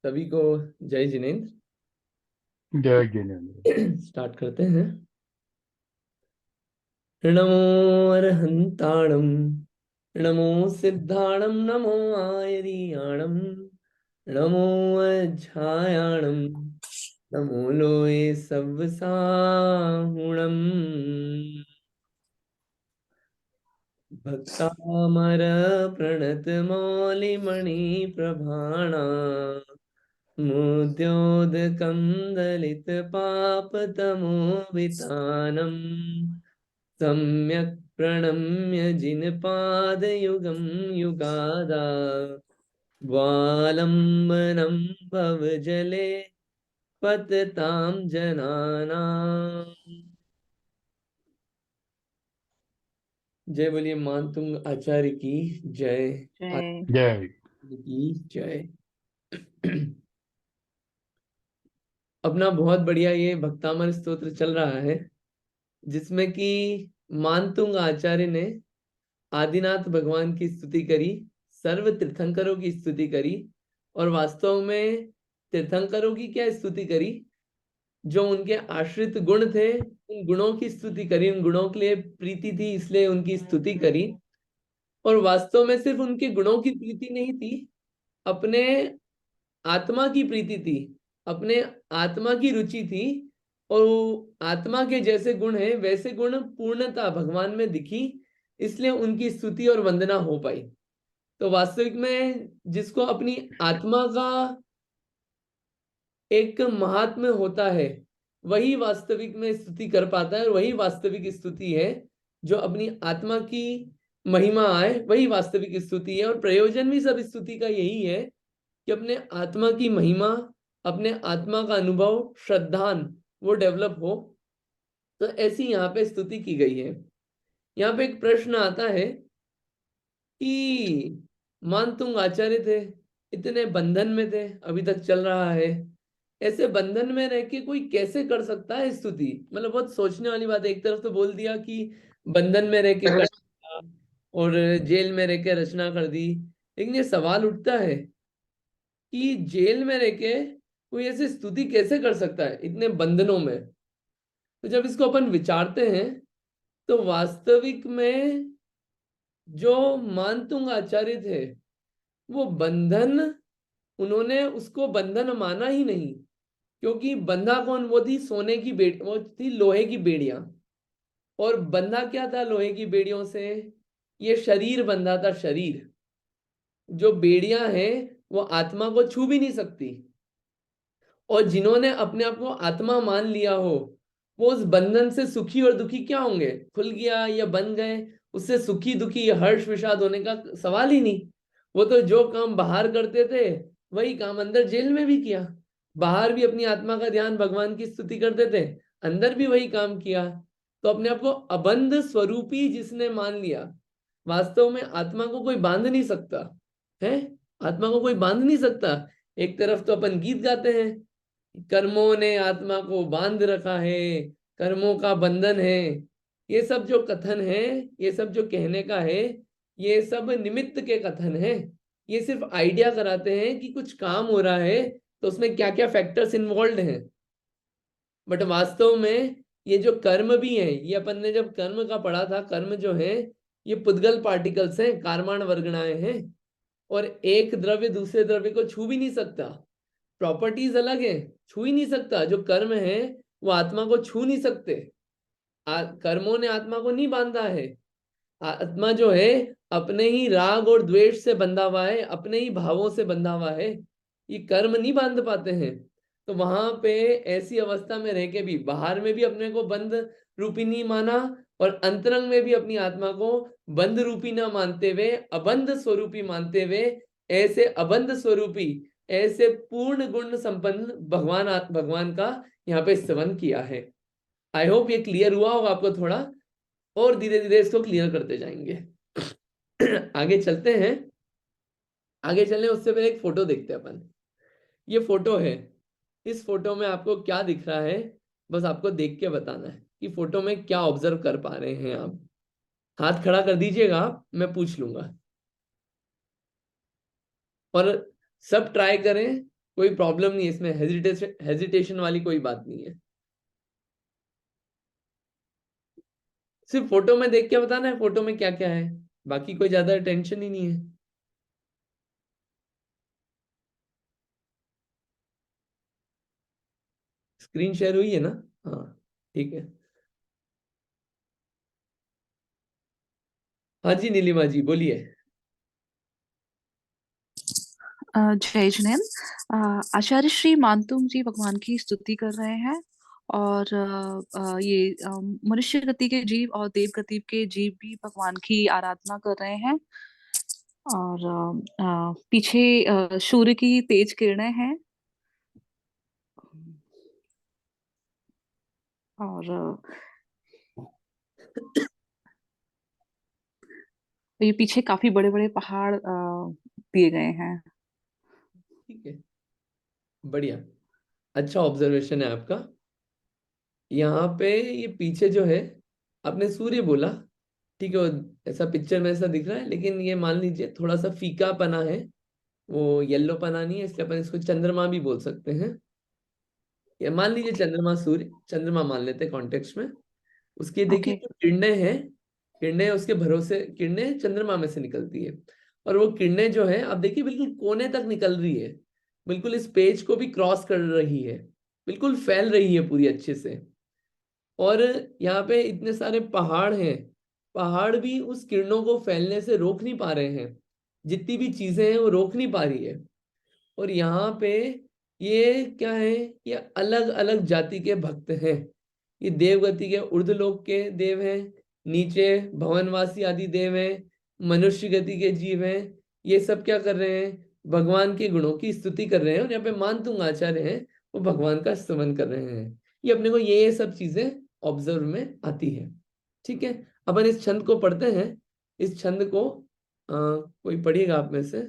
सभी को जय जिनेन्द्र। जय जिनेन्द्र। स्टार्ट करते हैं। नमो अरहंताणम, नमो सिद्धाणम, नमो आयरियाणम, नमो अज्झायाणम, नमो लोये सव्वसाहुणम। भक्तामर प्रणत मौलिमणि प्रभाणा, मुद्योदकं दलितपापतमोवितानम्, सम्यक् प्रणम्य जिनपादयुगं युगादा, वालम्बनं भवजले पततां जनानाम्। जय बोलिए मानतुंग आचार्य की जय। जय। आचार्य की जय। अपना बहुत बढ़िया ये भक्तामर स्तोत्र चल रहा है, जिसमें कि मानतुंग आचार्य ने आदिनाथ भगवान की स्तुति करी, सर्व तीर्थंकरों की स्तुति करी, और वास्तव में तीर्थंकरों की क्या स्तुति करी, जो उनके आश्रित गुण थे उन गुणों की स्तुति करी, उन गुणों के लिए प्रीति थी इसलिए उनकी स्तुति करी। और वास्तव में सिर्फ उनके गुणों की प्रीति नहीं थी, अपने आत्मा की प्रीति थी, अपने आत्मा की रुचि थी। और वो आत्मा के जैसे गुण हैं वैसे गुण पूर्णता भगवान में दिखी, इसलिए उनकी स्तुति और वंदना हो पाई। तो वास्तविक में जिसको अपनी आत्मा का एक महात्म्य होता है वही वास्तविक में स्तुति कर पाता है, और वही वास्तविक स्तुति है। जो अपनी आत्मा की महिमा आए वही वास्तविक स्तुति है, और प्रयोजन भी सब स्तुति का यही है कि अपने आत्मा की महिमा, अपने आत्मा का अनुभव, श्रद्धान वो डेवलप हो। तो ऐसी यहाँ पे स्तुति की गई है। यहाँ पे एक प्रश्न आता है कि मानतुंग आचार्य थे, इतने बंधन में थे, अभी तक चल रहा है, ऐसे बंधन में रह के कोई कैसे कर सकता है स्तुति? मतलब बहुत सोचने वाली बात है। एक तरफ तो बोल दिया कि बंधन में रह के कर दिया और जेल में रह के रचना कर दी, लेकिन ये सवाल उठता है कि जेल में रह के कोई ऐसी स्तुति कैसे कर सकता है इतने बंधनों में? तो जब इसको अपन विचारते हैं तो वास्तविक में जो मानतुंग आचार्य थे वो बंधन, उन्होंने उसको बंधन माना ही नहीं, क्योंकि बंधा कौन? वो थी सोने की वो थी लोहे की बेड़ियां। और बंधा क्या था लोहे की बेड़ियों से? ये शरीर बंधा था, शरीर। जो बेड़ियां हैं वो आत्मा को छू भी नहीं सकती। और जिन्होंने अपने आप को आत्मा मान लिया हो वो उस बंधन से सुखी और दुखी क्या होंगे? खुल गया या बन गए, उससे सुखी दुखी या हर्ष विषाद होने का सवाल ही नहीं। वो तो जो काम बाहर करते थे वही काम अंदर जेल में भी किया। बाहर भी अपनी आत्मा का ध्यान भगवान की स्तुति करते थे, अंदर भी वही काम किया। तो अपने आप को अबंध स्वरूपी जिसने मान लिया, वास्तव में आत्मा को कोई बांध नहीं सकता है। आत्मा को कोई बांध नहीं सकता। एक तरफ तो अपन गीत गाते हैं, कर्मों ने आत्मा को बांध रखा है, कर्मों का बंधन है। ये सब जो कथन है, ये सब जो कहने का है, ये सब निमित्त के कथन है। ये सिर्फ आइडिया कराते हैं कि कुछ काम हो रहा है तो उसमें क्या क्या फैक्टर्स इन्वॉल्व हैं। बट वास्तव में ये जो कर्म भी है, ये अपन ने जब कर्म का पढ़ा था, कर्म जो है ये पुद्गल पार्टिकल्स हैं, कारमाण वर्गणाएं हैं। और एक द्रव्य दूसरे द्रव्य को छू भी नहीं सकता, प्रॉपर्टीज अलग है, छू ही नहीं सकता। जो कर्म है वो आत्मा को छू नहीं सकते। कर्मों ने आत्मा को नहीं बांधा है। आत्मा जो है अपने ही राग और द्वेष से बंधा हुआ है, अपने ही भावों से बंधा हुआ है। ये कर्म नहीं बांध पाते हैं। तो वहां पे ऐसी अवस्था में रह के भी बाहर में भी अपने को बंद रूपी नहीं माना, और अंतरंग में भी अपनी आत्मा को बंद रूपी ना मानते हुए अबंध स्वरूपी मानते हुए, ऐसे अबंध स्वरूपी, ऐसे पूर्ण गुण संपन्न भगवान का यहाँ पे स्तवन किया है। आई होप ये क्लियर हुआ होगा आपको थोड़ा, और धीरे धीरे इसको क्लियर करते जाएंगे। आगे चलते हैं। आगे चलने उससे पहले एक फोटो देखते हैं अपन। ये फोटो है, इस फोटो में आपको क्या दिख रहा है? बस आपको देख के बताना है कि फोटो में क्या ऑब्जर्व कर पा रहे हैं आप। हाथ खड़ा कर दीजिएगा आप, मैं पूछ लूंगा। और सब ट्राई करें कोई प्रॉब्लम नहीं है इसमें, हेजिटेशन वाली कोई बात नहीं है। सिर्फ फोटो में देख के बताना है फोटो में क्या क्या है, बाकी कोई ज्यादा टेंशन ही नहीं है। स्क्रीन शेयर हुई है ना? हाँ, ठीक है। हाँ जी नीलिमा जी बोलिए। जय जिनेन। आचार्य श्री मानतुंग जी भगवान की स्तुति कर रहे हैं, और ये मनुष्य गति के जीव और देव गति के जीव भी भगवान की आराधना कर रहे हैं। और पीछे सूर्य की तेज किरणें हैं, और ये पीछे काफी बड़े बड़े पहाड़ दिए गए हैं। ठीक है, बढ़िया, अच्छा ऑब्जर्वेशन है आपका। यहाँ पे ये पीछे जो है, आपने सूर्य बोला, ठीक है, ऐसा पिक्चर में ऐसा दिख रहा है, लेकिन ये मान लीजिए थोड़ा सा फीका पना है, वो येलो पना नहीं है, इसलिए अपन इसको चंद्रमा भी बोल सकते हैं। या मान लीजिए चंद्रमा, सूर्य चंद्रमा मान लेते हैं कॉन्टेक्स्ट में। उसकी देखिए ओके। जो किरणें हैं, किरणें उसके भरोसे, किरणें चंद्रमा में से निकलती है, और वो किरणें जो है आप देखिए बिल्कुल कोने तक निकल रही है, बिल्कुल इस पेज को भी क्रॉस कर रही है, बिल्कुल फैल रही है पूरी अच्छे से। और यहाँ पे इतने सारे पहाड़ हैं, पहाड़ भी उस किरणों को फैलने से रोक नहीं पा रहे हैं, जितनी भी चीजें हैं वो रोक नहीं पा रही है। और यहाँ पे ये क्या है, ये अलग अलग जाति के भक्त हैं। ये देवगति के ऊर्ध्वलोक के देव हैं, नीचे भवनवासी आदि देव हैं, मनुष्य गति के जीव हैं। ये सब क्या कर रहे हैं, भगवान के गुणों की स्तुति कर रहे हैं, और यहाँ पे मानतुंग आचार्य हैं, वो भगवान का स्तवन कर रहे हैं। ये अपने को ये सब चीजें ऑब्जर्व में आती है। ठीक है, अपन इस छंद को पढ़ते हैं। इस छंद को कोई पढ़िएगा आप में से?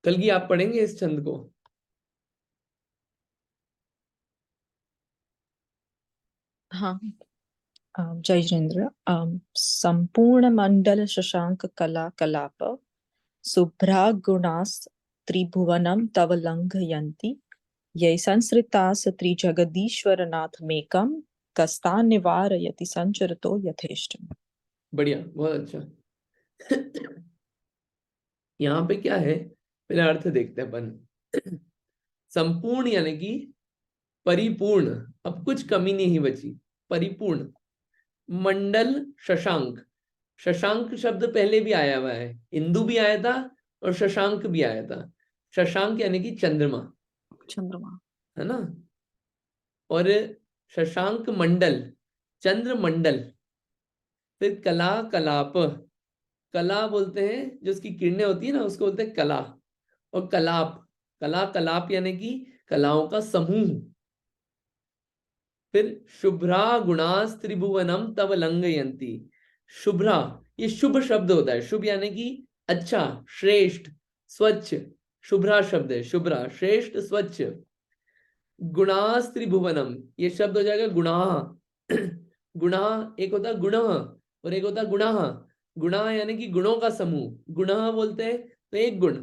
कल की आप पढ़ेंगे इस छंद को? हाँ। जय जिनेन्द्र। संपूर्ण मंडल शशांक कला कलाप शुभ्रा गुणास त्रिभुवनम तव लंघयन्ति ये संसृतास त्रिजगदीश्वर नाथ मेकम कस्ता निवारयति संचरतो यथेष्ट। बढ़िया, बहुत अच्छा। यहाँ पे क्या है, पहले अर्थ देखते हैं अपन। संपूर्ण यानी कि परिपूर्ण, अब कुछ कमी नहीं बची, परिपूर्ण। मंडल शशांक, शशांक शब्द पहले भी आया हुआ है, इंदु भी आया था और शशांक भी आया था। शशांक यानी कि चंद्रमा, चंद्रमा। है ना? और शशांक मंडल, चंद्र मंडल। फिर कला कलाप, कला बोलते हैं जो उसकी किरणें होती है ना, उसको बोलते हैं कला। और कलाप, कला कलाप यानी कि कलाओं का समूह। फिर शुभ्रा गुणास त्रिभुवनम तव लंघयन्ति। शुभ्रा, ये शुभ शब्द होता है, शुभ यानी कि अच्छा, श्रेष्ठ, स्वच्छ। शुभ्रा शब्द है, शुभ्रा श्रेष्ठ स्वच्छ। गुणास त्रिभुवनम, ये शब्द हो जाएगा गुणा। गुणा, एक होता है गुण और एक होता है गुणा। गुणा यानी कि गुणों का समूह, गुण बोलते हैं तो एक गुण,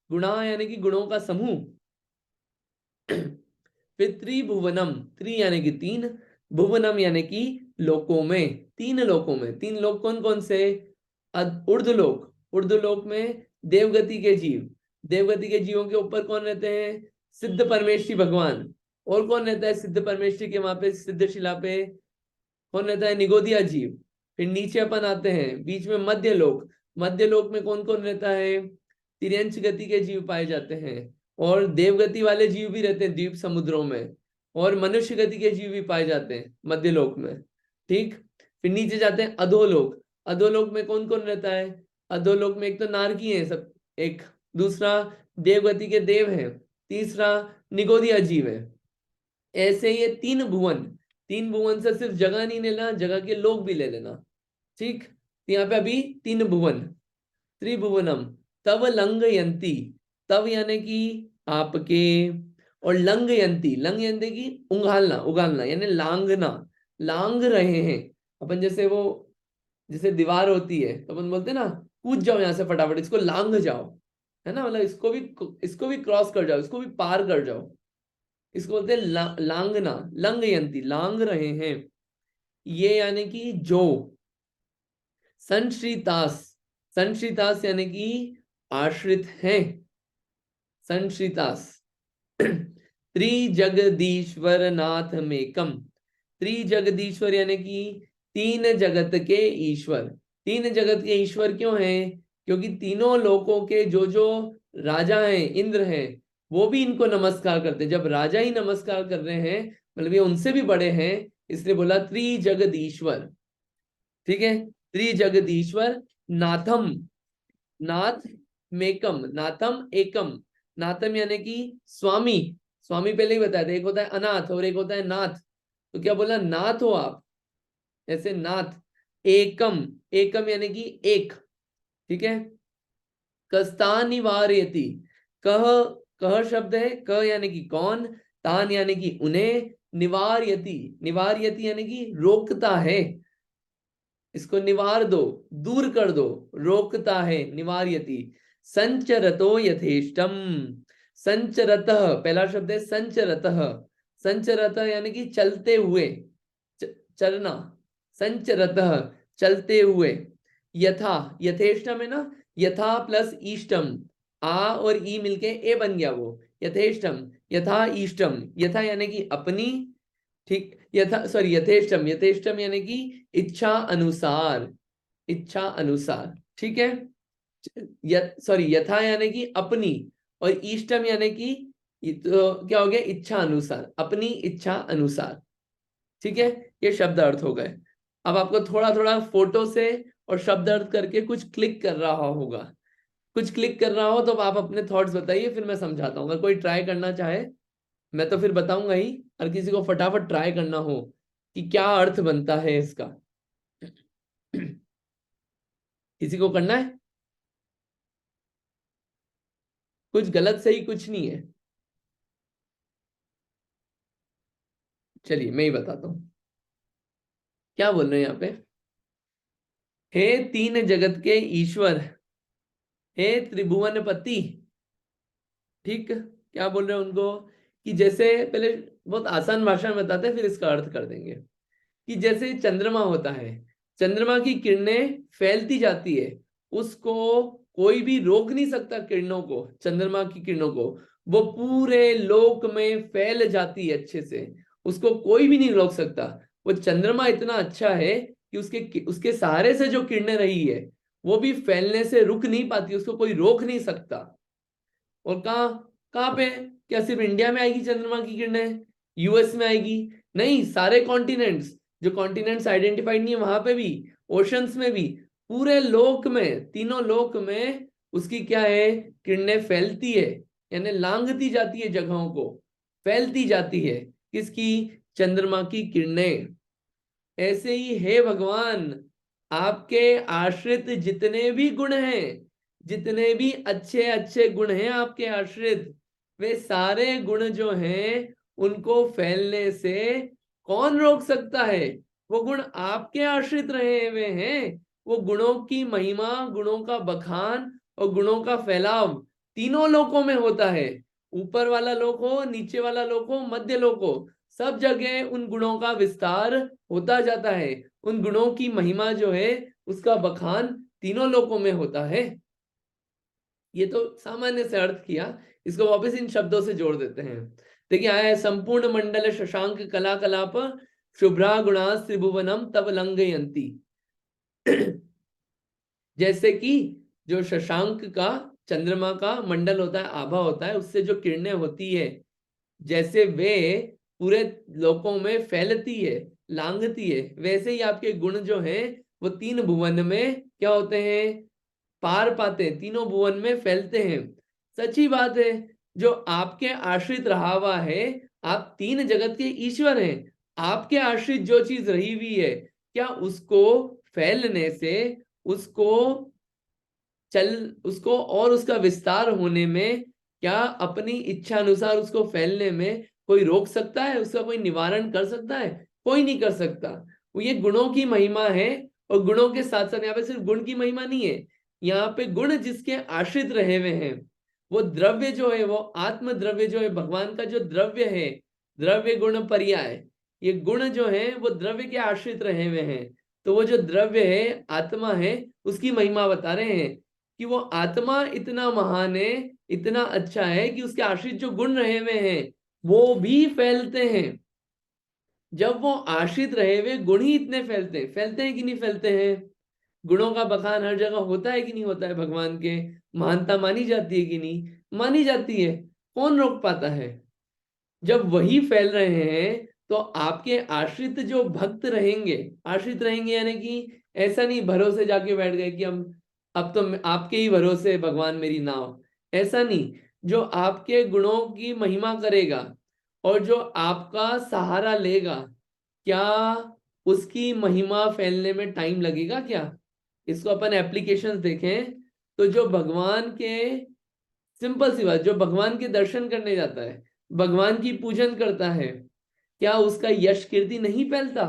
गुणा यानी कि गुणों का समूह। फिर त्रिभुवनम, त्रि यानी कि तीन, भुवनम यानी कि लोकों में, तीन लोकों में। तीन लोक कौन कौन से? ऊर्ध्वलोक, ऊर्ध्वलोक में देवगति के जीव, देवगति के जीवों के ऊपर कौन रहते हैं? सिद्ध परमेष्ठी भगवान। और कौन रहता है सिद्ध परमेष्ठी के वहां पे, सिद्ध शिला पे कौन रहता है? निगोदिया जीव। फिर नीचे अपन आते हैं, बीच में मध्य लोक, मध्य लोक में कौन कौन रहता है? तिर्यंच गति के जीव पाए जाते हैं, और देवगति वाले जीव भी रहते हैं द्वीप समुद्रों में, और मनुष्य गति के जीव भी पाए जाते हैं मध्य लोक में। ठीक, फिर नीचे जाते हैं अधोलोक, अधोलोक में कौन कौन रहता है? अधोलोक में एक तो नारकी है सब, एक, दूसरा देवगति के देव हैं, तीसरा निगोदिया जीव है। ऐसे ये तीन भुवन, तीन भुवन से सिर्फ जगह नहीं लेना, जगह के लोग भी ले लेना। ठीक, तो यहाँ पे अभी तीन भुवन, त्रिभुवनम तव लंघयन्ति, तव यानी कि आपके, और लंघयन्ति, लंघयन्ति की उंगालना, उगालना यानी लांघना, लांघ रहे हैं। अपन जैसे वो, जैसे दीवार होती है तो अपन बोलते हैं ना, कूद जाओ यहाँ से फटाफट, इसको लांघ जाओ। है ना, मतलब इसको भी क्रॉस कर जाओ, इसको भी पार कर जाओ। इसको बोलते हैं लांगना, लंघयंती, लांग रहे हैं। ये यानी कि जो। संश्रितास, संश्रितास यानी कि आश्रित हैं, संश्रितास। त्रिजगदीश्वर नाथ मेकम, त्रिजगदीश्वर यानी कि तीन जगत के ईश्वर। तीन जगत के ईश्वर क्यों हैं? क्योंकि तीनों लोकों के जो जो राजा हैं, इंद्र हैं, वो भी इनको नमस्कार करते हैं। जब राजा ही नमस्कार कर रहे हैं, मतलब ये उनसे भी बड़े हैं, इसलिए बोला त्रिजगदीश्वर। ठीक है, त्रिजगदीश्वर नाथम, नाथ मेकम, नाथम एकम। नाथम यानी कि स्वामी, स्वामी पहले ही बताया था, एक होता है अनाथ और एक होता है नाथ। तो क्या बोला, नाथ हो आप, ऐसे नाथ। एकम, एकम यानी कि एक। ठीक है, कस्तानिवार्यति, कह, कह शब्द है, क यानी कि कौन, तान यानी कि उन्हें, निवार्यति, निवार्यति यानी कि रोकता है, इसको निवार दो, दूर कर दो, रोकता है, निवार्यति। संचरतो यथेष्टम, संचरतः, पहला शब्द है संचरतः, संचरतः यानी कि चलते हुए, चलना, संचरतः चलते हुए। यथा, यथेष्टम है ना, यथा प्लस ईष्टम, आ और ई मिलके ए बन गया वो, यथेष्टम, यथा ईष्टम, यथा यानी कि अपनी, ठीक, यथा सॉरी यथेष्टम, यथेष्टम यानी कि इच्छा अनुसार, इच्छा अनुसार। ठीक है, सॉरी यथा यानी कि अपनी, और इष्टम यानी कि तो क्या हो गया, इच्छा अनुसार, अपनी इच्छा अनुसार। ठीक है, ये शब्द अर्थ हो गए। अब आपको थोड़ा थोड़ा फोटो से और शब्द अर्थ करके कुछ क्लिक कर रहा होगा, कुछ क्लिक कर रहा हो तो आप अपने थॉट्स बताइए, फिर मैं समझाता हूँ। अगर कोई ट्राई करना चाहे, मैं तो फिर बताऊंगा ही, और किसी को फटाफट ट्राई करना हो कि क्या अर्थ बनता है इसका, किसी को करना है? कुछ गलत सही कुछ नहीं है, चलिए मैं ही बताता हूं क्या बोल रहे हैं यहाँ पे। हे तीन जगत के ईश्वर, हे त्रिभुवनपति। ठीक, क्या बोल रहे हैं उनको, कि जैसे पहले बहुत आसान भाषा में बताते हैं, फिर इसका अर्थ कर देंगे। कि जैसे चंद्रमा होता है, चंद्रमा की किरणें फैलती जाती है, उसको कोई भी रोक नहीं सकता, किरणों को, चंद्रमा की किरणों को, वो पूरे लोक में फैल जाती है अच्छे से, उसको कोई भी नहीं रोक सकता। वो चंद्रमा इतना अच्छा है कि उसके उसके सहारे से जो किरणें रही है, वो भी फैलने से रुक नहीं पाती, उसको कोई रोक नहीं सकता। और कहाँ कहाँ पे, क्या सिर्फ इंडिया में आएगी चंद्रमा की किरणें, यूएस में आएगी? नहीं, सारे कॉन्टिनेंट्स, जो कॉन्टिनेंट्स आइडेंटिफाइड नहीं है वहां पे भी, ओशंस में भी, पूरे लोक में, तीनों लोक में उसकी क्या है, किरणें फैलती है, यानी लांघती जाती है जगहों को, फैलती जाती है। किसकी? चंद्रमा की किरणें। ऐसे ही हे भगवान, आपके आश्रित जितने भी गुण हैं, जितने भी अच्छे अच्छे गुण हैं आपके आश्रित, वे सारे गुण जो हैं उनको फैलने से कौन रोक सकता है? वो गुण आपके आश्रित रहे हुए हैं। वो गुणों की महिमा, गुणों का बखान और गुणों का फैलाव तीनों लोकों में होता है। ऊपर वाला लोक हो, नीचे वाला लोक हो, मध्य लोक हो, सब जगह उन गुणों का विस्तार होता जाता है। उन गुणों की महिमा जो है, उसका बखान तीनों लोकों में होता है। ये तो सामान्य से अर्थ किया, इसको वापस इन शब्दों से जोड़ देते हैं। देखिए आया है, संपूर्ण मंडल शशांक कला कलाप शुभ्रा गुणा त्रिभुवनम तब लंघयंती। जैसे कि जो शशांक का, चंद्रमा का मंडल होता है, आभा होता है, उससे जो किरणें होती है, जैसे वे पूरे लोकों में फैलती है, लांघती है, वैसे ही आपके गुण जो हैं वो तीन भुवन में क्या होते हैं, पार पाते हैं, तीनों भुवन में फैलते हैं। सच्ची बात है, जो आपके आश्रित रहा हुआ है, आप तीन जगत के ईश्वर हैं, आपके आश्रित जो चीज रही हुई है, क्या उसको फैलने से, उसको और उसका विस्तार होने में, क्या अपनी इच्छा अनुसार उसको फैलने में कोई रोक सकता है? उसका कोई निवारण कर सकता है? कोई नहीं कर सकता। वो ये गुणों की महिमा है, और गुणों के साथ साथ यहाँ पे सिर्फ गुण की महिमा नहीं है, यहाँ पे गुण जिसके आश्रित रहे हुए हैं, वो द्रव्य जो है, वो आत्म द्रव्य जो है, भगवान का जो द्रव्य है, द्रव्य गुण पर्याय, ये गुण जो है वो द्रव्य के आश्रित रहे हुए हैं। तो वो जो द्रव्य है, आत्मा है, उसकी महिमा बता रहे हैं कि वो आत्मा इतना महान है, इतना अच्छा है कि उसके आश्रित जो गुण रहे हुए हैं वो भी फैलते हैं। जब वो आश्रित रहे हुए गुण ही इतने फैलते हैं कि नहीं फैलते हैं? गुणों का बखान हर जगह होता है कि नहीं होता है? भगवान के महानता मानी जाती है कि नहीं मानी जाती है? कौन रोक पाता है? जब वही फैल रहे हैं तो आपके आश्रित जो भक्त रहेंगे, आश्रित रहेंगे यानी कि ऐसा नहीं भरोसे जाके बैठ गए कि हम अब तो आपके ही भरोसे भगवान मेरी नाव, ऐसा नहीं। जो आपके गुणों की महिमा करेगा और जो आपका सहारा लेगा, क्या उसकी महिमा फैलने में टाइम लगेगा क्या? इसको अपन एप्लीकेशंस देखें तो जो भगवान के, सिंपल सी बात, जो भगवान के दर्शन करने जाता है, भगवान की पूजन करता है, क्या उसका यश कीर्ति नहीं फैलता?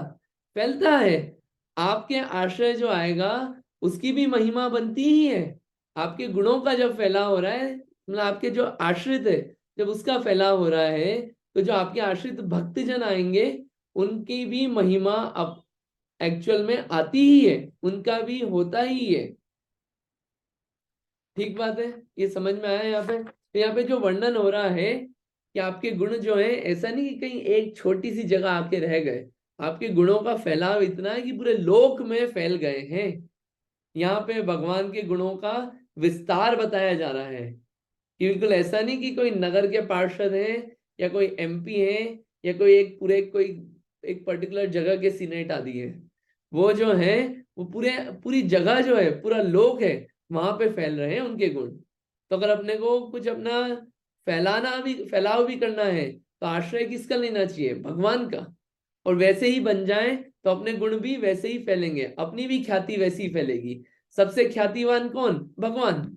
फैलता है। आपके आश्रय जो आएगा उसकी भी महिमा बनती ही है। आपके गुणों का जब फैलाव हो रहा है, मतलब आपके जो आश्रित है जब उसका फैलाव हो रहा है, तो जो आपके आश्रित भक्तजन आएंगे उनकी भी महिमा अब एक्चुअल में आती ही है, उनका भी होता ही है। ठीक बात है, ये समझ में आया यहाँ पे? तो यहाँ पे जो वर्णन हो रहा है कि आपके गुण जो है, ऐसा नहीं कि कहीं एक छोटी सी जगह आके रह गए, आपके गुणों का फैलाव इतना है कि पूरे लोक में फैल गए हैं। यहाँ पे भगवान के गुणों का विस्तार बताया जा रहा है कि बिल्कुल ऐसा नहीं कि कोई नगर के पार्षद हैं या कोई एमपी हैं या कोई एक पूरे कोई एक पर्टिकुलर जगह के सीनेट आदि हैं। वो जो है वो पूरी जगह जो है, पूरा लोक है, वहां पे फैल रहे हैं उनके गुण। तो अगर अपने को कुछ अपना फैलाव भी करना है तो आश्रय किसका लेना चाहिए? भगवान का। और वैसे ही बन जाए तो अपने गुण भी वैसे ही फैलेंगे, अपनी भी ख्याति वैसी ही फैलेगी। सबसे ख्यातिवान कौन? भगवान।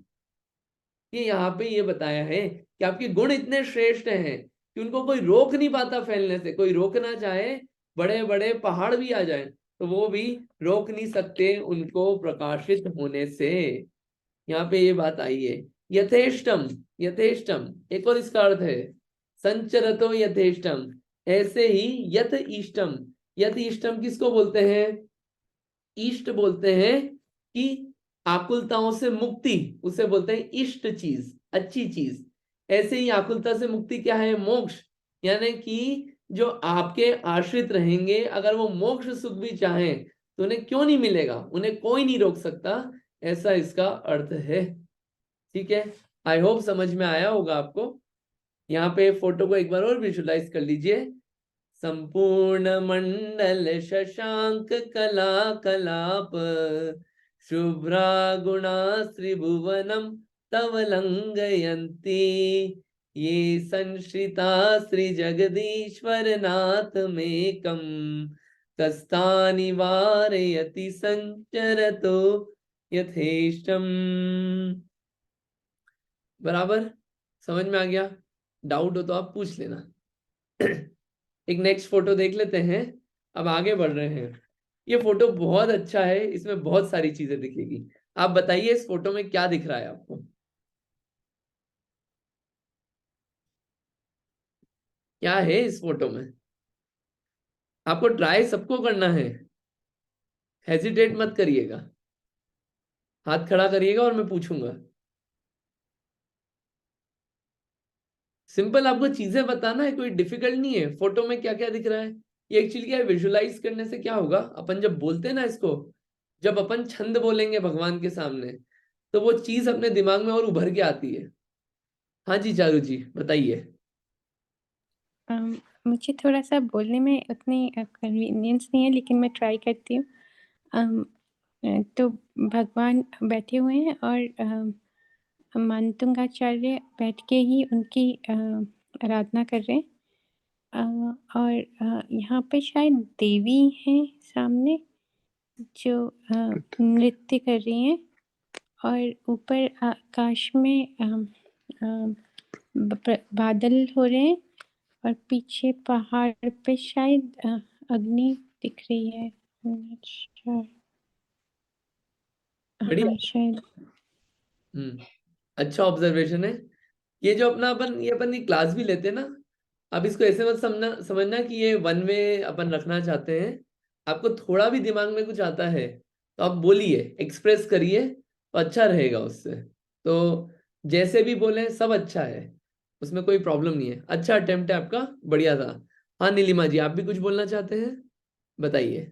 ये यहाँ पे ये बताया है कि आपके गुण इतने श्रेष्ठ हैं कि उनको कोई रोक नहीं पाता फैलने से। कोई रोकना चाहे, बड़े बड़े पहाड़ भी आ जाए तो वो भी रोक नहीं सकते उनको प्रकाशित होने से। यहाँ पे ये बात आई है। यथेष्टम, यथेष्टम एक और इसका अर्थ है संचरतो यथेष्टम, ऐसे ही यथ इष्टम। यथ इष्टम किसको बोलते हैं? इष्ट बोलते हैं कि आकुलताओं से मुक्ति, उसे बोलते हैं इष्ट चीज, अच्छी चीज। ऐसे ही आकुलता से मुक्ति क्या है? मोक्ष। यानी कि जो आपके आश्रित रहेंगे, अगर वो मोक्ष सुख भी चाहें तो उन्हें क्यों नहीं मिलेगा? उन्हें कोई नहीं रोक सकता, ऐसा इसका अर्थ है। ठीक है, आई होप समझ में आया होगा आपको। यहाँ पे फोटो को एक बार और विजुलाइज कर लीजिए। संपूर्ण मंडल शशांक कला कलाप, शुभ्रा गुणा त्रिभुवनम तव लंघयन्ति, ये संश्रिता श्री जगदीश्वर नाथ मेकम, कस्तानि वारयति संचरतो यथेष्टम। बराबर समझ में आ गया? डाउट हो तो आप पूछ लेना। एक नेक्स्ट फोटो देख लेते हैं, अब आगे बढ़ रहे हैं। ये फोटो बहुत अच्छा है, इसमें बहुत सारी चीजें दिखेगी। आप बताइए इस फोटो में क्या दिख रहा है आपको? क्या है इस फोटो में? आपको ट्राई सबको करना है, हेजिटेट मत करिएगा, हाथ खड़ा करिएगा और मैं पूछूंगा। सिंपल आपको चीजें बताना है, कोई डिफिकल्ट नहीं है। फोटो में क्या क्या दिख रहा है ये एक्चुअली क्या है, विजुलाइज करने से क्या होगा, अपन जब बोलते हैं ना इसको, जब अपन छंद बोलेंगे भगवान के सामने तो वो चीज अपने दिमाग में और उभर के आती है। हाँ जी चारू जी बताइए। मुझे थोड़ा-सा बोलने में उतनी कन्वीनियंस नहीं है, लेकिन मैं ट्राई करती हूँ। तो भगवान बैठे हुए हैं और मानतुंगाचार्य बैठ के ही उनकी आराधना कर रहे हैं। और यहाँ पे शायद देवी हैं सामने जो नृत्य कर रही हैं, और ऊपर आकाश में बादल हो रहे हैं और पीछे पहाड़ पे शायद अग्नि दिख रही है। अच्छा, बढ़िया। हाँ शायद। अच्छा ऑब्जर्वेशन है। ये जो अपना ये अपन ये क्लास भी लेते हैं ना, आप इसको ऐसे मत समझना कि ये वन वे अपन रखना चाहते हैं। आपको थोड़ा भी दिमाग में कुछ आता है तो आप बोलिए, एक्सप्रेस करिए, तो अच्छा रहेगा उससे। तो जैसे भी बोले सब अच्छा है, उसमें कोई प्रॉब्लम नहीं है। अच्छा अटेम्प्ट है आपका, बढ़िया था। हाँ नीलिमा जी, आप भी कुछ बोलना चाहते हैं, बताइए।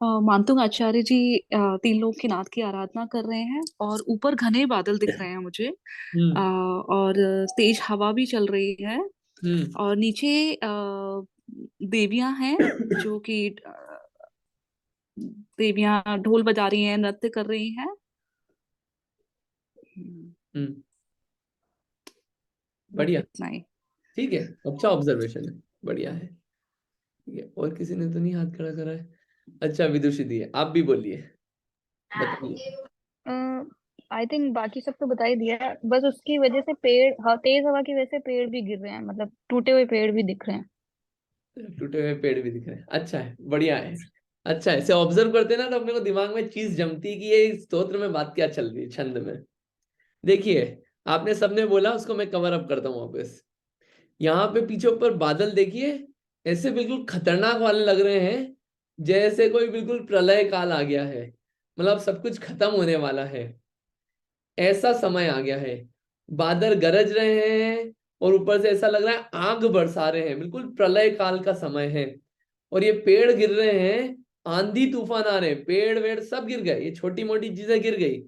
मानतुंग आचार्य जी तीन लोग के नाथ की आराधना कर रहे हैं और ऊपर घने बादल दिख रहे हैं मुझे। हम्म और तेज हवा भी चल रही है हम्म और नीचे देवियां हैं जो कि देवियां ढोल बजा रही हैं, नृत्य कर रही हैं। हम्म बस बढ़िया, इतना ही। ठीक है, अच्छा ऑब्जर्वेशन है, बढ़िया है। ठीक है, और किसी ने तो नहीं हाथ खड़ा करा है। अच्छा विदुषी दी है, आप भी बोलिए, बताइए। आई थिंक बाकी सब तो बता ही दिया है, बस उसकी वजह से पेड़, हाँ, तेज हवा की वजह से पेड़ भी गिर रहे हैं, मतलब टूटे हुए पेड़ भी दिख रहे हैं। टूटे हुए पेड़ भी दिख रहे हैं, अच्छा है, बढ़िया है। अच्छा है, ऐसे ऑब्जर्व करते ना तो अपने को दिमाग में चीज जमती है कि ये स्तोत्र में बात क्या चल रही है, छंद में। देखिए, आपने सबने बोला, उसको मैं कवर अप करता हूँ वापस। यहाँ पे पीछे ऊपर बादल देखिए, ऐसे बिल्कुल खतरनाक वाले लग रहे हैं, जैसे कोई बिल्कुल प्रलय काल आ गया है, मतलब सब कुछ खत्म होने वाला है, ऐसा समय आ गया है। बादल गरज रहे हैं और ऊपर से ऐसा लग रहा है आग बरसा रहे हैं, बिल्कुल प्रलय काल का समय है। और ये पेड़ गिर रहे हैं, आंधी तूफान आ रहे हैं, पेड़ वेड़ सब गिर गए, ये छोटी मोटी चीजें गिर गई।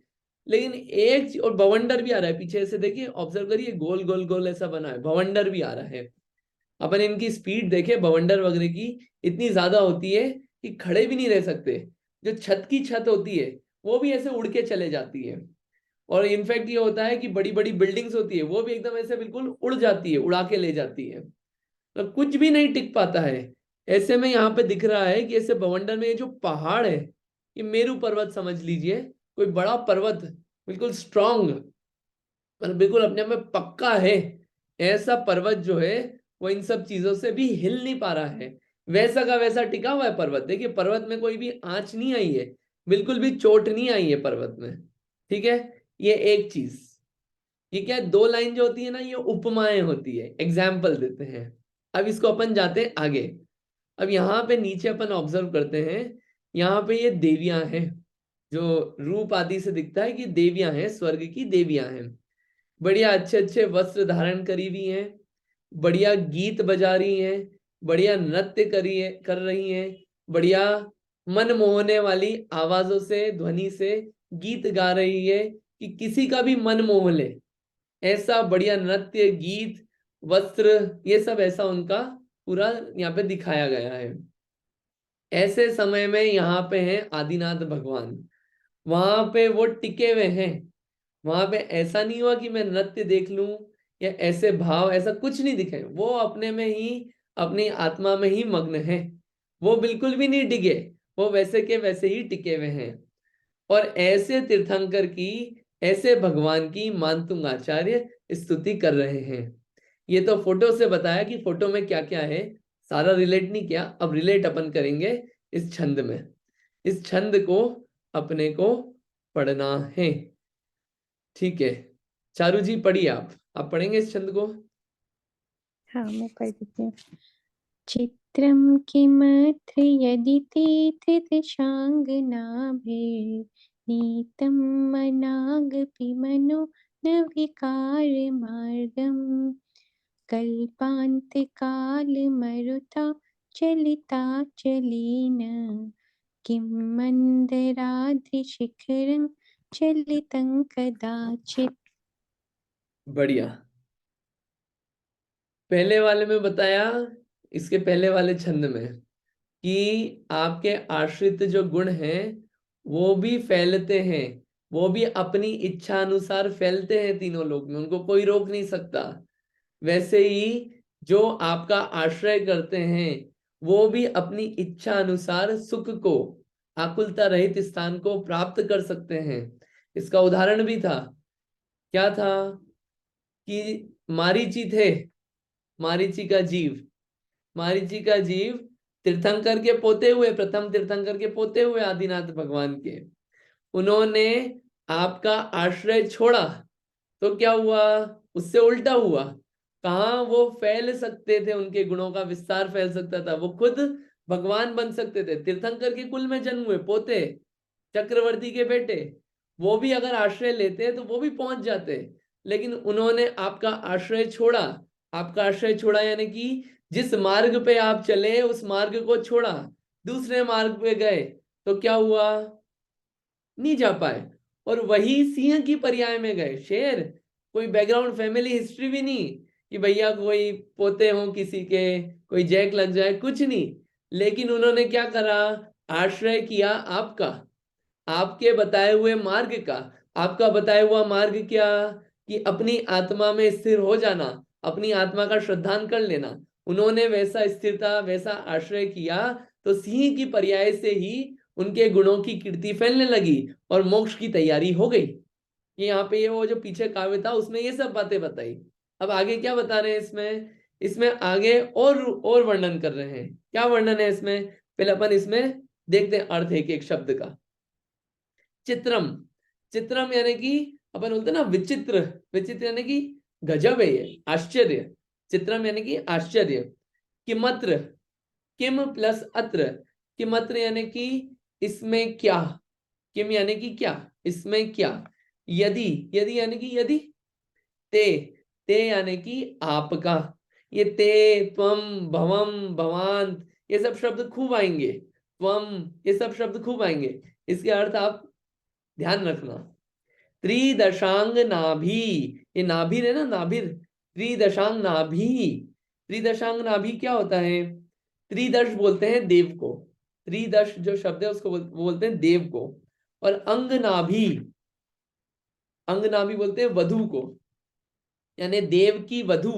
लेकिन और भवंडर भी आ रहा है पीछे से, देखिए ऑब्जर्व करिए, गोल गोल गोल ऐसा बना है, भवंडर भी आ रहा है। अपन इनकी स्पीड देखे भवंडर वगैरह की, इतनी ज्यादा होती है कि खड़े भी नहीं रह सकते। जो छत की छत होती है वो भी ऐसे उड़ के चले जाती है। और इनफैक्ट ये होता है कि बड़ी बड़ी बिल्डिंग्स होती है वो भी एकदम ऐसे बिल्कुल उड़ जाती है, उड़ा के ले जाती है, तो कुछ भी नहीं टिक पाता है। ऐसे में यहाँ पे दिख रहा है कि ऐसे बवंडर में ये जो पहाड़ है, ये मेरू पर्वत समझ लीजिए, कोई बड़ा पर्वत, बिल्कुल स्ट्रांग, मतलब बिल्कुल अपने आप में पक्का है। ऐसा पर्वत जो है वो इन सब चीजों से भी हिल नहीं पा रहा है, वैसा का वैसा टिका हुआ है पर्वत। देखिए पर्वत में कोई भी आंच नहीं आई है, बिल्कुल भी चोट नहीं आई है पर्वत में। ठीक है, ये एक चीज। ये क्या है, दो लाइन जो होती है ना, ये उपमाएं होती है, एग्जाम्पल देते हैं। अब इसको अपन जाते हैं आगे। अब यहाँ पे नीचे अपन ऑब्जर्व करते हैं, यहाँ पे ये देवियां हैं, जो रूप आदि से दिखता है कि देवियां हैं, स्वर्ग की देवियां हैं। बढ़िया अच्छे अच्छे वस्त्र धारण करी हुई हैं, बढ़िया गीत बजा रही हैं, बढ़िया नृत्य कर रही हैं, बढ़िया मन मोहने वाली आवाजों से, ध्वनि से गीत गा रही है कि किसी का भी मन मोह ले। ऐसा बढ़िया नृत्य, गीत, वस्त्र, ये सब ऐसा उनका पूरा यहाँ पे दिखाया गया है। ऐसे समय में यहाँ पे हैं आदिनाथ भगवान, वहां पे वो टिके हुए हैं। वहां पे ऐसा नहीं हुआ कि मैं नृत्य देख लूं या ऐसे भाव, ऐसा कुछ नहीं दिखे। वो अपने में ही, अपनी आत्मा में ही मग्न है, वो बिल्कुल भी नहीं डिगे, वो वैसे के वैसे ही टिके हुए हैं। और ऐसे तीर्थंकर की, ऐसे भगवान की मानतुंग आचार्य स्तुति कर रहे हैं। ये तो फोटो से बताया कि फोटो में क्या क्या है, सारा रिलेट नहीं किया, अब रिलेट अपन करेंगे इस छंद में। इस छंद को अपने को पढ़ना है, ठीक है। चारू जी पढ़िए, आप पढ़ेंगे इस छंद को। हाँ मैं पढ़ देती हूँ। चित्रं किमत्र यदि तीर्थशाङ्गनाभिर्नीतं मनागपि मनो न विकारमार्गम् कल्पान्तकालमरुता चलिताचलेन किं मन्दराद्रिशिखरं चलितं कदाचित्। बढ़िया। पहले वाले में बताया, इसके पहले वाले छंद में, कि आपके आश्रित जो गुण हैं वो भी फैलते हैं, वो भी अपनी इच्छा अनुसार फैलते हैं तीनों लोक में, उनको कोई रोक नहीं सकता। वैसे ही जो आपका आश्रय करते हैं वो भी अपनी इच्छा अनुसार सुख को, आकुलता रहित स्थान को प्राप्त कर सकते हैं। इसका उदाहरण भी था, क्या था कि मारीची थे, मारीची का जीव, मारीची का जीव तीर्थंकर के पोते हुए, प्रथम तीर्थंकर के पोते हुए आदिनाथ भगवान के, उन्होंने आपका आश्रय छोड़ा तो क्या हुआ, उससे उल्टा हुआ। कहाँ वो फैल सकते थे, उनके गुणों का विस्तार फैल सकता था, वो खुद भगवान बन सकते थे। तीर्थंकर के कुल में जन्म हुए, पोते चक्रवर्ती के बेटे, वो भी अगर आश्रय लेते तो वो भी पहुंच जाते, लेकिन उन्होंने आपका आश्रय छोड़ा। आपका आश्रय छोड़ा यानी कि जिस मार्ग पे आप चले उस मार्ग को छोड़ा, दूसरे मार्ग पे गए, तो क्या हुआ, नहीं जा पाए। और वही सिंह की पर्याय में गए, शेर। कोई बैकग्राउंड फैमिली हिस्ट्री भी नहीं कि भैया कोई पोते हों किसी के, कोई जैक लग जाए, कुछ नहीं। लेकिन उन्होंने क्या करा, आश्रय किया आपका, आपके बताए हुए मार्ग का। आपका बताया हुआ मार्ग क्या, कि अपनी आत्मा में स्थिर हो जाना, अपनी आत्मा का श्रद्धान कर लेना। उन्होंने वैसा स्थिरता, वैसा आश्रय किया, तो सिंह की पर्याय से ही उनके गुणों की कीर्ति फैलने लगी और मोक्ष की तैयारी हो गई। ये यहाँ पे ये वो जो पीछे काव्य था उसमें ये सब बातें बताई। अब आगे क्या बता रहे हैं इसमें, इसमें आगे और वर्णन कर रहे हैं। क्या वर्णन है इसमें, पहले अपन इसमें देखते हैं अर्थ एक एक शब्द का। चित्रम, चित्रम यानी कि अपन बोलते हैं ना विचित्र, विचित्र यानी कि गजब है ये, आश्चर्य। चित्रम यानी कि आश्चर्य। किमत्र, किम प्लस अत्र, किमत्र यानी कि इसमें क्या, किम यानी कि क्या, इसमें क्या। यदि, यदि यानी कि यदि। ते, ते यानी कि आपका। ये ते, त्वम, भवम, भवान, ये सब शब्द खूब आएंगे। त्वम, ये सब शब्द खूब आएंगे। इसके अर्थ आप ध्यान रखना। त्रिदशांग नाभि, ये नाभिर है ना, नाभिर, त्रिदशांग नाभि। त्रिदशांग नाभि क्या होता है, त्रिदश बोलते हैं देव को, त्रिदश जो शब्द है उसको बोलते हैं देव को। और अंग नाभि, अंग नाभि बोलते हैं वधु को, यानी देव की वधु,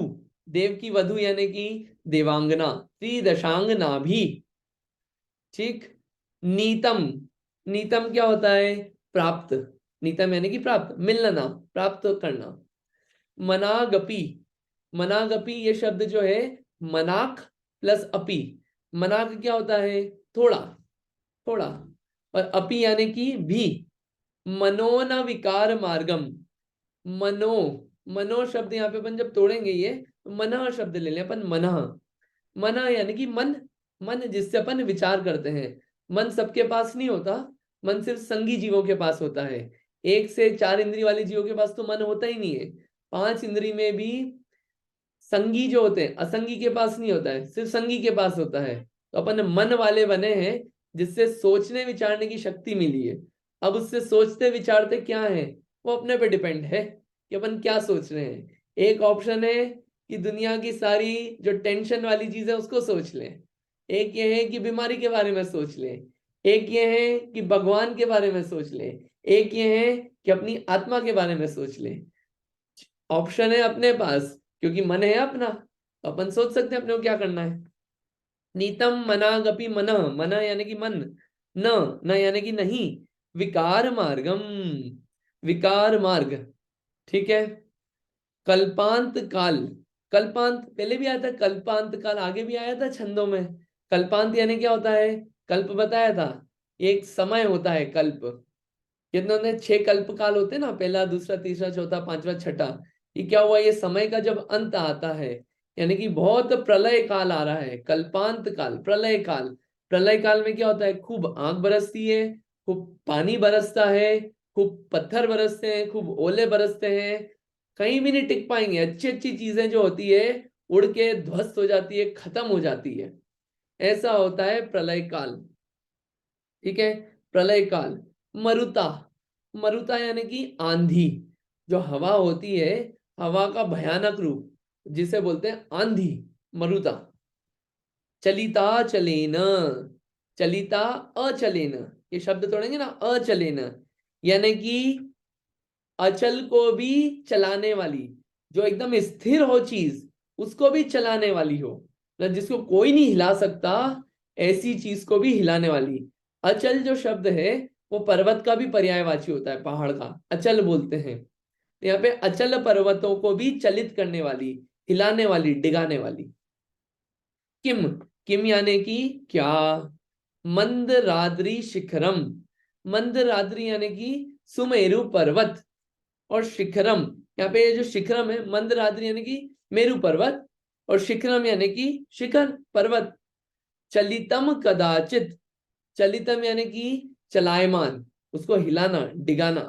देव की वधु यानी कि देवांगना। त्रिदशांग नाभि, ठीक। नीतम, नीतम क्या होता है, प्राप्त। नीतम यानी कि प्राप्त, मिलना, प्राप्त करना। मनागपि, मनागपि ये शब्द जो है, मनाक प्लस अपि। मनाक क्या होता है, थोड़ा, थोड़ा, और अपि यानी कि भी। मनो न विकार मार्गम, मनो, मनो शब्द यहाँ पे अपन जब तोड़ेंगे ये, तो मना शब्द ले लें अपन, मना, मना यानी कि मन, मन जिससे अपन विचार करते हैं। मन सबके पास नहीं होता, मन सिर्फ संगी जीवों के पास होता है। 1 से 4 इंद्री वाले जीवों के पास तो मन होता ही नहीं है। 5 इंद्री में भी संगी जो होते हैं, असंगी के पास नहीं होता है, सिर्फ संगी के पास होता है। तो अपन मन वाले बने हैं, जिससे सोचने विचारने की शक्ति मिली है। अब उससे सोचते विचारते क्या है, वो अपने पे डिपेंड है कि अपन क्या सोच रहे हैं। एक ऑप्शन है कि दुनिया की सारी जो टेंशन वाली चीज है उसको सोच लें, एक ये है कि बीमारी के बारे में सोच लें, एक ये है कि भगवान के बारे में सोच लें, एक ये है कि अपनी आत्मा के बारे में सोच लें। ऑप्शन है अपने पास, क्योंकि मन है अपना, तो अपन सोच सकते हैं अपने को क्या करना है। नीतम मनागपि मन, मन यानी कि मन, न, न यानी कि नहीं। विकार मार्गम, विकार मार्ग, ठीक है। कल्पांत काल, कल्पांत पहले भी आया था, कल्पांत काल आगे भी आया था छंदों में। कल्पांत यानी क्या होता है, कल्प बताया था, एक समय होता है कल्प। कितने 6 कल्प काल होते हैं ना, पहला, दूसरा, तीसरा, चौथा, पांचवा, छठा। ये क्या हुआ, ये समय का जब अंत आता है, यानी कि बहुत प्रलय काल आ रहा है, कल्पांत काल, प्रलय काल। प्रलय काल में क्या होता है, खूब आग बरसती है, खूब पानी बरसता है, खूब पत्थर बरसते हैं, खूब ओले बरसते हैं, कहीं भी नहीं टिक पाएंगे। अच्छी अच्छी चीजें जो होती है उड़ के ध्वस्त हो जाती है, खत्म हो जाती है। ऐसा होता है प्रलय काल, ठीक है। प्रलय काल। मरुता, मरुता यानी कि आंधी, जो हवा होती है, हवा का भयानक रूप जिसे बोलते हैं आंधी, मरुता। चलिता चलेन, चलिता अचलेन, ये शब्द तोड़ेंगे ना, अचलेन यानी कि अचल को भी चलाने वाली, जो एकदम स्थिर हो चीज उसको भी चलाने वाली हो, मतलब जिसको कोई नहीं हिला सकता, ऐसी चीज को भी हिलाने वाली। अचल जो शब्द है वो पर्वत का भी पर्यायवाची होता है, पहाड़ का अचल बोलते हैं। यहाँ पे अचल पर्वतों को भी चलित करने वाली, हिलाने वाली, डिगाने वाली। किम, किम यानी कि क्या। मंदराद्रि शिखरम, मंदराद्रि यानी कि सुमेरु पर्वत, और शिखरम यहाँ पे ये जो शिखरम है, मंदराद्रि यानी कि मेरु पर्वत, और शिखरम यानी कि शिखर पर्वत। चलितम कदाचित, चलितम यानी कि चलायमान, उसको हिलाना डिगाना,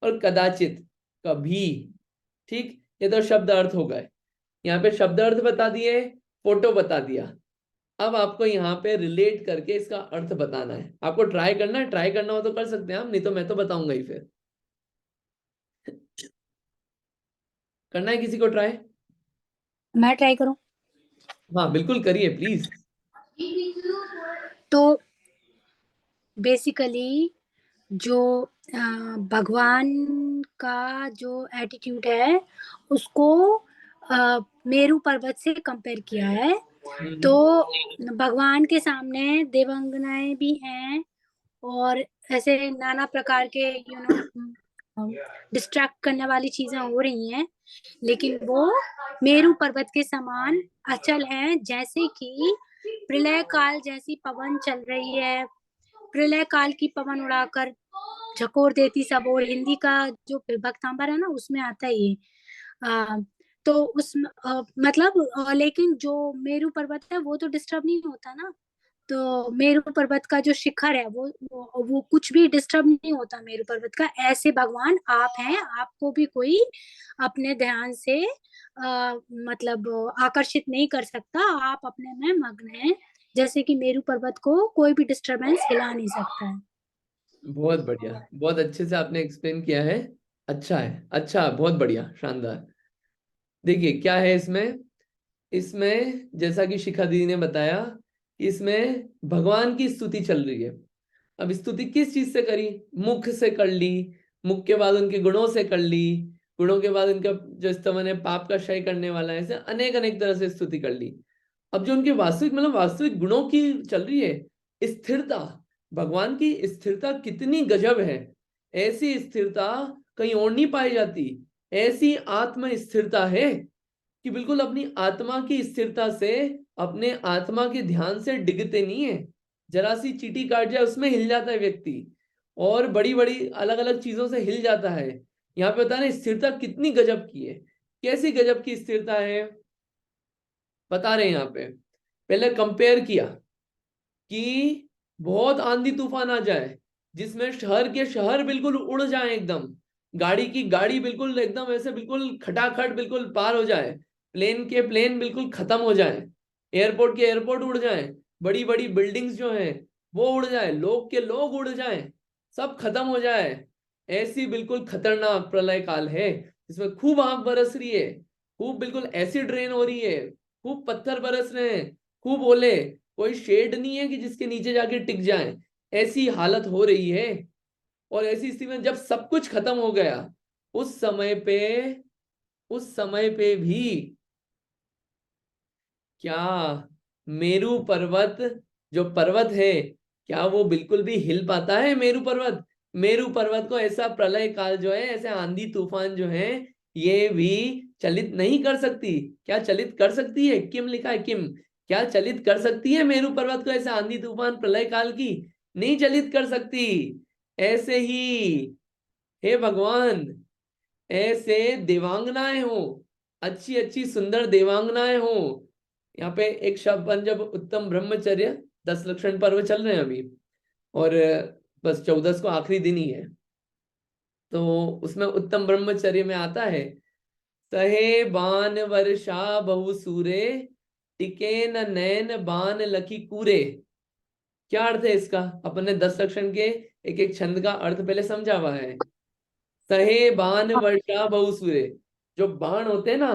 और कदाचित कभी। ठीक, ये तो शब्द अर्थ हो गए। यहाँ पे शब्द अर्थ बता दिए, फोटो बता दिया। अब आपको यहाँ पे रिलेट करके इसका अर्थ बताना है। आपको ट्राई करना है, ट्राई करना हो तो कर सकते हैं आप, नहीं तो मैं तो बताऊंगा ही। फिर करना है किसी को ट्राई? मैं ट्राई करूं? हाँ बिल्कुल करिए प्लीज। तो बेसिकली जो भगवान का जो एटीट्यूड है उसको मेरू पर्वत से कंपेयर किया है। तो भगवान के सामने देवांगनाएं भी हैं और ऐसे नाना प्रकार के डिस्ट्रैक्ट करने वाली चीजें हो रही हैं, लेकिन वो मेरू पर्वत के समान अचल है। जैसे कि प्रलय काल जैसी पवन चल रही है, प्रलय काल की पवन उड़ाकर झकोर देती सब। और हिंदी का जो भक्तांबर है ना उसमें आता है ये। तो उस मतलब लेकिन जो मेरू पर्वत है वो तो डिस्टर्ब नहीं होता ना। तो मेरू पर्वत का जो शिखर है वो कुछ भी डिस्टर्ब नहीं होता मेरू पर्वत का। ऐसे भगवान आप हैं, आपको भी कोई अपने ध्यान से मतलब आकर्षित नहीं कर सकता। आप अपने में मग्न हैं, जैसे कि मेरू पर्वत को कोई भी डिस्टरबेंस हिला नहीं सकता है। बहुत बढ़िया, बहुत अच्छे से आपने एक्सप्लेन किया है। अच्छा है, अच्छा, बहुत बढ़िया, शानदार। देखिए क्या है इसमें, इसमें जैसा कि शिखा दीदी ने बताया, इसमें भगवान की स्तुति चल रही है। अब स्तुति किस चीज से करी? मुख से कर ली, मुख के बाद उनके गुणों से कर ली, गुणों के बाद उनका जो स्तवन है पाप का क्षय करने वाला है, ऐसे अनेक अनेक तरह से स्तुति कर ली। अब जो उनके वास्तविक मतलब वास्तविक गुणों की चल रही है, स्थिरता, भगवान की स्थिरता कितनी गजब है। ऐसी स्थिरता कहीं और नहीं पाई जाती। ऐसी आत्म स्थिरता है कि बिल्कुल अपनी आत्मा की स्थिरता से, अपने आत्मा के ध्यान से डिगते नहीं है। जरा सी चींटी काट जाए उसमें हिल जाता है व्यक्ति, और बड़ी बड़ी अलग अलग चीजों से हिल जाता है। यहाँ पे बता रहे स्थिरता कितनी गजब की है। कैसी गजब की स्थिरता है बता रहे हैं यहाँ पे। पहले कंपेयर किया कि बहुत आंधी तूफान आ जाए जिसमें शहर के शहर बिल्कुल उड़ जाए, एकदम गाड़ी की गाड़ी बिल्कुल एकदम ऐसे बिल्कुल खटाखट बिल्कुल पार हो जाए, प्लेन के प्लेन बिल्कुल खत्म हो जाए, एयरपोर्ट के एयरपोर्ट उड़ जाए, बड़ी बड़ी बिल्डिंग्स जो हैं वो उड़ जाए, लोग के लोग उड़ जाए, सब खत्म हो जाए। ऐसी बिल्कुल खतरनाक प्रलय काल है जिसमें खूब आग बरस रही है, खूब बिल्कुल एसिड रेन हो रही है, खूब पत्थर बरस रहे हैं, खूब ओले, कोई शेड नहीं है कि जिसके नीचे जाके टिक जाए। ऐसी हालत हो रही है। और ऐसी स्थिति में जब सब कुछ खत्म हो गया, उस समय पे, उस समय पे भी क्या मेरू पर्वत, जो पर्वत है, क्या वो बिल्कुल भी हिल पाता है? मेरू पर्वत, मेरू पर्वत को ऐसा प्रलय काल जो है, ऐसे आंधी तूफान जो है, ये भी चलित नहीं कर सकती। क्या चलित कर सकती है? किम लिखा है, किम, क्या चलित कर सकती है मेरू पर्वत को ऐसे आंधी तूफान प्रलय काल की? नहीं चलित कर सकती। ऐसे ही हे भगवान, ऐसे देवांगनाएं हो, अच्छी अच्छी सुंदर देवांगनाएं हो। यहाँ पे एक शब्द, जब उत्तम ब्रह्मचर्य 10 लक्षण पर्व चल रहे हैं अभी, और बस 14 को आखिरी दिन ही है, तो उसमें उत्तम ब्रह्मचर्य में आता है, सहे बान वर्षा बहु सूरे, टिके न नैन बान लखी कूरे। क्या अर्थ है इसका? अपने 10 लक्षण के एक एक छंद का अर्थ पहले समझा हुआ है। सहे बान वर्षा बहु सूरे, जो बाण होते हैं ना,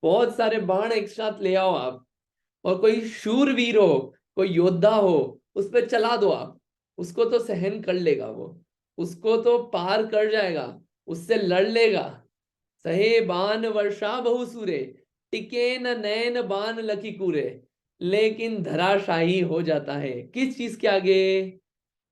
बहुत सारे बाण एक साथ ले आओ आप, और कोई शूरवीर हो, कोई योद्धा हो, उस पर चला दो आप, उसको तो सहन कर लेगा वो, उसको तो पार कर जाएगा, उससे लड़ लेगा। सहे बान वर्षा बहुसूरे, टिके न नैन बान लकी कूरे। लेकिन धराशाही हो जाता है किस चीज के आगे?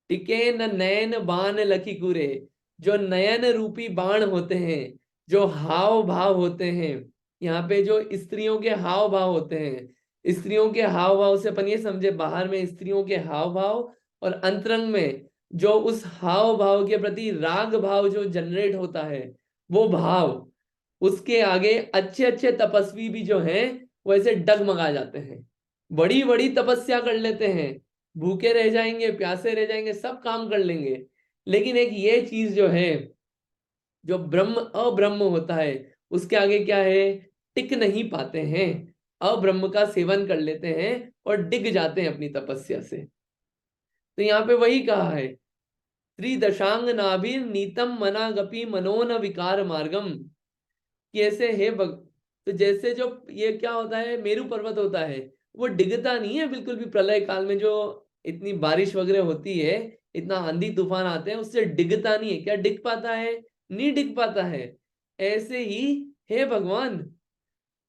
टिके न नैन बान लकी कूरे। जो नयन रूपी बाण होते हैं, जो हाव भाव होते हैं, यहाँ पे जो स्त्रियों के हाव भाव होते हैं, स्त्रियों के हाव भाव से अपन ये समझे, बाहर में स्त्रियों के हाव भाव, और अंतरंग में जो उस हाव भाव के प्रति राग भाव जो जनरेट होता है, वो भाव, उसके आगे अच्छे अच्छे तपस्वी भी जो हैं वो ऐसे डगमगा जाते हैं, बड़ी बड़ी तपस्या कर लेते हैं, भूखे रह जाएंगे, प्यासे रह जाएंगे, सब काम कर लेंगे, लेकिन एक ये चीज जो है, जो ब्रह्म अब्रह्म होता है, उसके आगे क्या है, टिक नहीं पाते हैं, अब्रह्म का सेवन कर लेते हैं और डिग जाते हैं अपनी तपस्या से। तो यहाँ पे वही कहा है, त्रिदशांग नाभिर नीतम मनागपि मनोन विकार मार्गम, कि ऐसे है तो जैसे जो ये क्या होता है, मेरू पर्वत होता है, वो डिगता नहीं है बिल्कुल भी, प्रलय काल में जो इतनी बारिश वगैरह होती है, इतना आंधी तूफान आते हैं, उससे डिगता नहीं है। क्या डिग पाता है? नहीं डिग पाता है। ऐसे ही हे भगवान,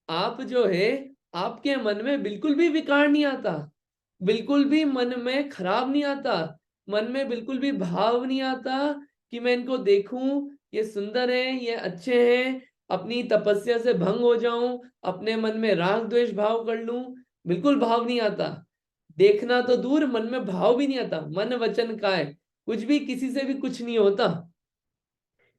आप जो है, आपके मन में बिल्कुल भी विकार नहीं आता, बिल्कुल भी मन में खराब नहीं आता, मन में बिल्कुल भी भाव नहीं आता कि मैं इनको देखूं, ये सुंदर है, ये अच्छे हैं, अपनी तपस्या से भंग हो जाऊं, अपने मन में राग द्वेष भाव कर लूं, बिल्कुल भाव नहीं आता। देखना तो दूर, मन में भाव भी नहीं आता, मन वचन काय कुछ भी, किसी से भी कुछ नहीं होता,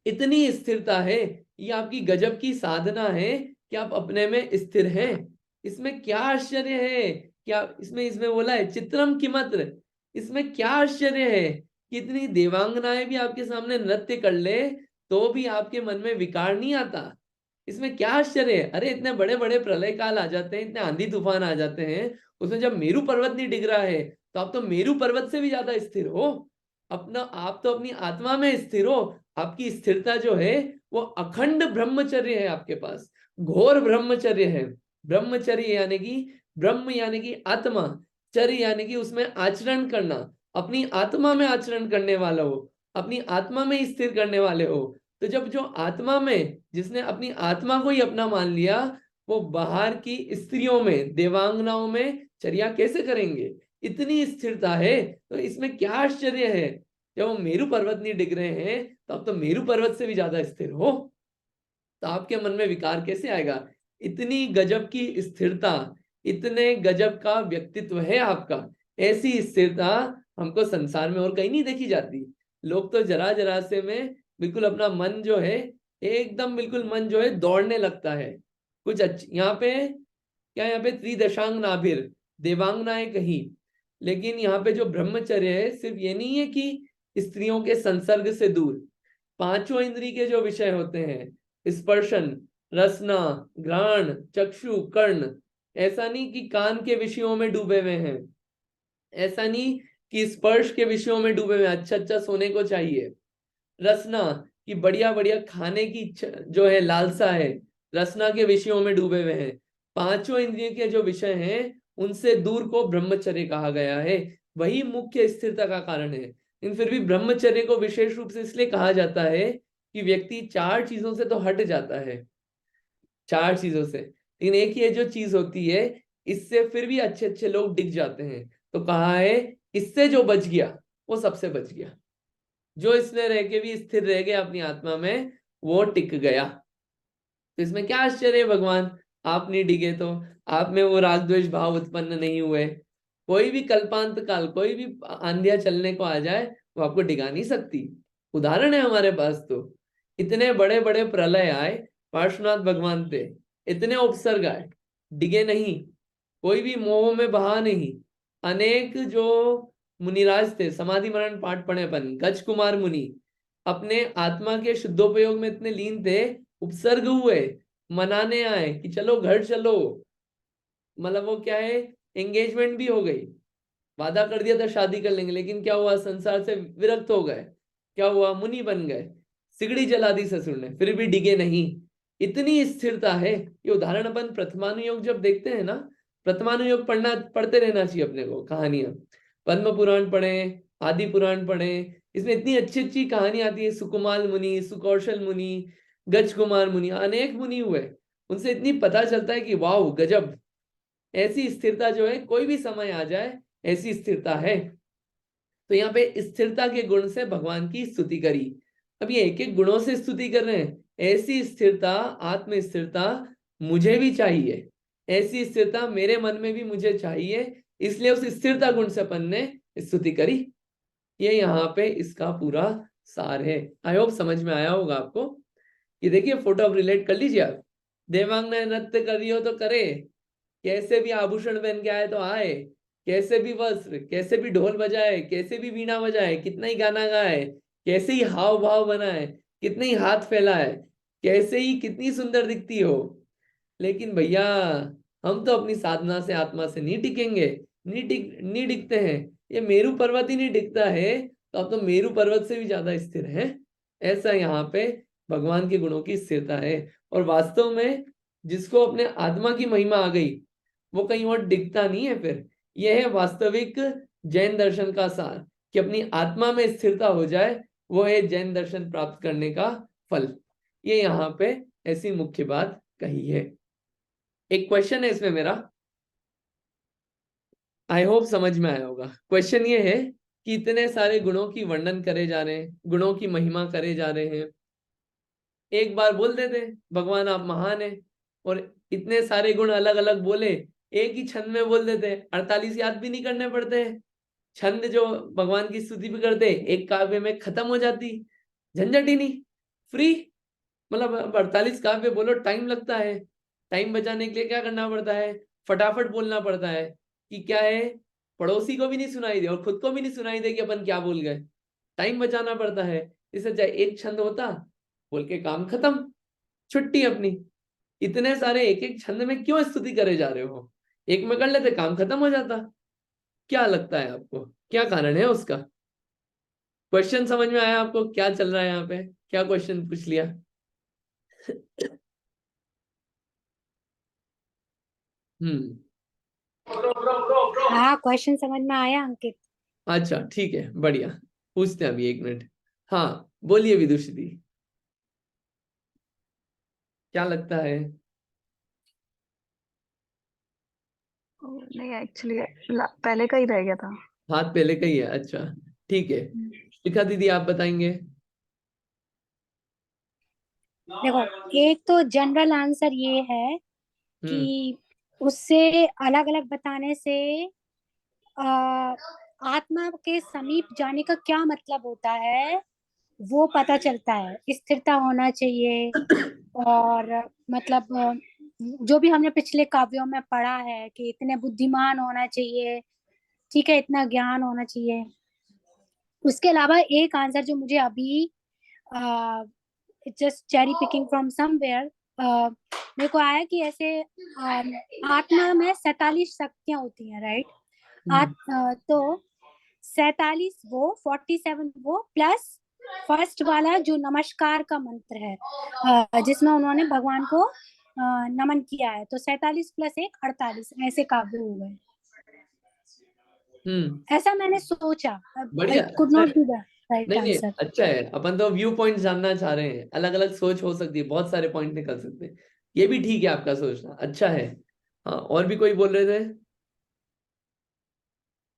इतनी स्थिरता है। ये आपकी गजब की साधना है कि आप अपने में स्थिर हैं। इसमें क्या आश्चर्य है? क्या इसमें इसमें बोला है चित्रम किमत्र, इसमें क्या आश्चर्य है कि इतनी देवांगनाएं भी आपके सामने नृत्य कर ले तो भी आपके मन में विकार नहीं आता? इसमें क्या आश्चर्य है? अरे इतने बड़े बड़े प्रलय काल आ जाते हैं, इतने आंधी तूफान आ जाते हैं, उसमें जब मेरू पर्वत नहीं डिग रहा है तो आप तो मेरू पर्वत से भी ज्यादा स्थिर हो। अपना आप तो अपनी आत्मा में स्थिर हो। आपकी स्थिरता जो है वो अखंड ब्रह्मचर्य है आपके पास, घोर ब्रह्मचर्य है। ब्रह्मचर्य यानी कि ब्रह्म यानी कि आत्मा, चर्य यानी कि उसमें आचरण करना, अपनी आत्मा में आचरण करने वाला हो, अपनी आत्मा में स्थिर करने वाले हो। तो जब जो आत्मा में, जिसने अपनी आत्मा को ही अपना मान लिया, वो बाहर की स्त्रियों में, देवांगनाओं में चर्या कैसे करेंगे? इतनी स्थिरता है, तो इसमें क्या आश्चर्य है? जब वो मेरू पर्वत नहीं डिग रहे हैं तो आप तो मेरू पर्वत से भी ज्यादा स्थिर हो, तो आपके मन में विकार कैसे आएगा? इतनी गजब की स्थिरता, इतने गजब का व्यक्तित्व है आपका। ऐसी स्थिरता हमको संसार में और कहीं नहीं देखी जाती। लोग तो जरा जरा से में बिल्कुल अपना मन जो है, एकदम बिल्कुल मन जो है दौड़ने लगता है। कुछ यहाँ पे क्या, यहाँ पे त्रिदशांग नाभिर, देवांगनाएं कही, लेकिन यहाँ पे जो ब्रह्मचर्य है सिर्फ ये नहीं है कि स्त्रियों के संसर्ग से दूर, पांचों इंद्री के जो विषय होते हैं, स्पर्शन, रसना, घ्राण, चक्षु, कर्ण, ऐसा नहीं कि कान के विषयों में डूबे हुए हैं, ऐसा नहीं कि स्पर्श के विषयों में डूबे हुए हैं, अच्छा अच्छा सोने को चाहिए, रसना कि बढ़िया बढ़िया खाने की जो है लालसा है, रसना के विषयों में डूबे हुए हैं। पांचों इंद्रियों के जो विषय हैं उनसे दूर को ब्रह्मचर्य कहा गया है, वही मुख्य स्थिरता का कारण है। लेकिन फिर भी ब्रह्मचर्य को विशेष रूप से इसलिए कहा जाता है कि व्यक्ति चार चीजों से तो हट जाता है, चार चीजों से, लेकिन एक ये जो चीज होती है, इससे फिर भी अच्छे अच्छे लोग डिग जाते हैं। तो कहा है इससे जो बच गया वो सबसे बच गया, जो इसमें रह के भी स्थिर रह गया अपनी आत्मा में, वो टिक गया। तो इसमें क्या आश्चर्य है भगवान, आप नहीं डिगे तो, आप में वो राग द्वेष भाव उत्पन्न नहीं हुए, कोई भी कल्पांत काल, कोई भी आंधिया चलने को आ जाए वो आपको डिगा नहीं सकती। उदाहरण है हमारे पास तो, इतने बड़े बड़े प्रलय आए, पार्श्वनाथ भगवान थे, इतने उपसर्ग आए, डिगे नहीं, कोई भी मोह में बहा नहीं। अनेक जो मुनिराज थे, समाधि मरण पाठ पढ़े अपन, गज कुमार मुनि अपने आत्मा के शुद्धोपयोग में इतने लीन थे, उपसर्ग हुए, मनाने आए कि चलो घर चलो, मतलब वो क्या है, एंगेजमेंट भी हो गई, वादा कर दिया था शादी कर लेंगे, लेकिन क्या हुआ, संसार से विरक्त हो गए, क्या हुआ, मुनि बन गए, सिगड़ी जला दी ससुर ने, फिर भी डिगे नहीं। इतनी स्थिरता है। ये उदाहरण अपन प्रथमानुयोग जब देखते हैं ना, प्रथमानुयोग पढ़ते रहना चाहिए अपने को, कहानियां, पद्म पुराण पढ़े, आदि पुराण पढ़े, इसमें इतनी अच्छी अच्छी कहानी आती है। सुकुमाल मुनि, सुकौशल मुनि, गज कुमार मुनि, अनेक मुनि हुए, उनसे इतनी पता चलता है कि वाह गजब, ऐसी स्थिरता जो है कोई भी समय आ जाए, ऐसी स्थिरता है। तो यहाँ पे स्थिरता के गुण से भगवान की स्तुति करी। अब ये एक एक गुणों से स्तुति कर रहे हैं। ऐसी स्थिरता, आत्म स्थिरता मुझे भी चाहिए, ऐसी स्थिरता मेरे मन में भी मुझे चाहिए, इसलिए उस स्थिरता गुण से अपन ने स्तुति करी। ये यहाँ पे इसका पूरा सार है। आई होप समझ में आया होगा आपको। कि देखिए फोटो अब रिलेट कर लीजिए आप। देवांग ने नृत्य कर रही हो तो करे, कैसे भी आभूषण पहन के आए तो आए, कैसे भी वस्त्र, कैसे भी ढोल बजाए, कैसे भी वीणा बजाए, कितना ही गाना गाए, कैसे ही हाव भाव बनाए, कितने ही हाथ फैलाए, कैसे ही कितनी सुंदर दिखती हो, लेकिन भैया हम तो अपनी साधना से आत्मा से नहीं टिकेंगे, नहीं टिकते हैं। ये मेरू पर्वत ही नहीं टिकता है, तो अब तो मेरू पर्वत से भी ज्यादा स्थिर है। ऐसा यहाँ पे भगवान के गुणों की स्थिरता है। और वास्तव में जिसको अपने आत्मा की महिमा आ गई, वो कहीं और दिखता नहीं है। फिर यह है वास्तविक जैन दर्शन का सार, कि अपनी आत्मा में स्थिरता हो जाए, वो है जैन दर्शन प्राप्त करने का फल। ये यहाँ पे ऐसी मुख्य बात कही है। एक क्वेश्चन है इसमें मेरा, आई होप समझ में आया होगा। क्वेश्चन ये है कि इतने सारे गुणों की वर्णन करे जा रहे हैं, गुणों की महिमा करे जा रहे हैं, एक बार बोल देते भगवान आप महान है, और इतने सारे गुण अलग अलग बोले, एक ही छंद में बोल देते, 48 याद भी नहीं करने पड़ते हैं, छंद जो भगवान की स्तुति भी करते एक काव्य में खत्म हो जाती, झंझट ही नहीं, फ्री। मतलब 48 काव्य बोलो, टाइम लगता है, टाइम बचाने के लिए क्या करना पड़ता है, फटाफट बोलना पड़ता है, कि क्या है, पड़ोसी को भी नहीं सुनाई दे और खुद को भी नहीं सुनाई दे कि अपन क्या बोल गए, टाइम बचाना पड़ता है। इससे चाहे एक छंद होता, बोल के काम खत्म, छुट्टी अपनी। इतने सारे एक एक छंद में क्यों स्तुति करे जा रहे हो, एक में कर लेते काम खत्म हो जाता। क्या लगता है आपको, क्या कारण है उसका? क्वेश्चन समझ में आया आपको, क्या चल रहा है यहाँ पे, क्या क्वेश्चन पूछ लिया? हम्म, हाँ, क्वेश्चन समझ में आया अंकित। अच्छा ठीक है, बढ़िया। पूछते हैं अभी, एक मिनट। हाँ बोलिए विदुषी दी, क्या लगता है? नहीं, एक्चुअली पहले का ही रह गया था। हाथ पहले का ही है, अच्छा ठीक है। शिखा दीदी आप बताएंगे। देखो, एक तो जनरल आंसर ये है हम्म कि उससे अलग अलग बताने से आ, आत्मा के समीप जाने का क्या मतलब होता है वो पता चलता है। स्थिरता होना चाहिए, और मतलब जो भी हमने पिछले काव्यों में पढ़ा है कि इतने बुद्धिमान होना चाहिए, ठीक है, इतना ज्ञान होना चाहिए। उसके अलावा एक आंसर जो मुझे अभी just cherry picking from somewhere मेरे को आया कि ऐसे आत्मा में 47 शक्तियां होती हैं, राइट? तो 47 वो, 47 वो, प्लस फर्स्ट वाला जो नमस्कार का मंत्र है, जिसमें उन्होंने भगवान को नमन किया है, तो 47 प्लस 1 48 ऐसे काव्य हो गए। ऐसा मैंने सोचा। बढ़िया, आई कुड अच्छा नॉट है। बी द राइट नहीं नहीं, आंसर। अच्छा है, अपन तो व्यू पॉइंट जानना चाह रहे हैं, अलग अलग सोच हो सकती है, बहुत सारे पॉइंट निकल सकते हैं, ये भी ठीक है आपका सोचना, अच्छा है। हाँ, और भी कोई बोल रहे थे?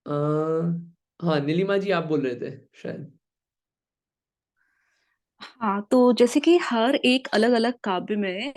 आ, हाँ नीलिमा जी आप बोल रहे थे शायद। हाँ, तो जैसे कि हर एक अलग अलग काव्य में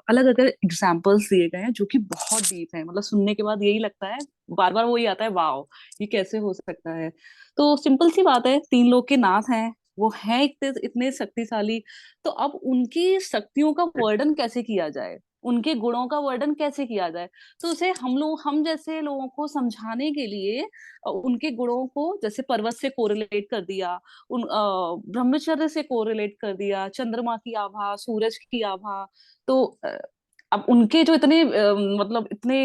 अलग अलग एग्जाम्पल्स दिए गए हैं जो कि बहुत डीप है। मतलब सुनने के बाद यही लगता है, बार बार वही आता है, वाओ ये कैसे हो सकता है। तो सिंपल सी बात है, तीन लोग के नाथ हैं, वो हैं इतने इतने शक्तिशाली। तो अब उनकी शक्तियों का वर्णन कैसे किया जाए, उनके गुणों का वर्णन कैसे किया जाए? तो उसे हम जैसे लोगों को समझाने के लिए उनके गुणों को जैसे पर्वत से कोरिलेट कर दिया, उन ब्रह्मचर्य से कोरिलेट कर दिया, चंद्रमा की आभा, सूरज की आभा। तो अब उनके जो इतने मतलब इतने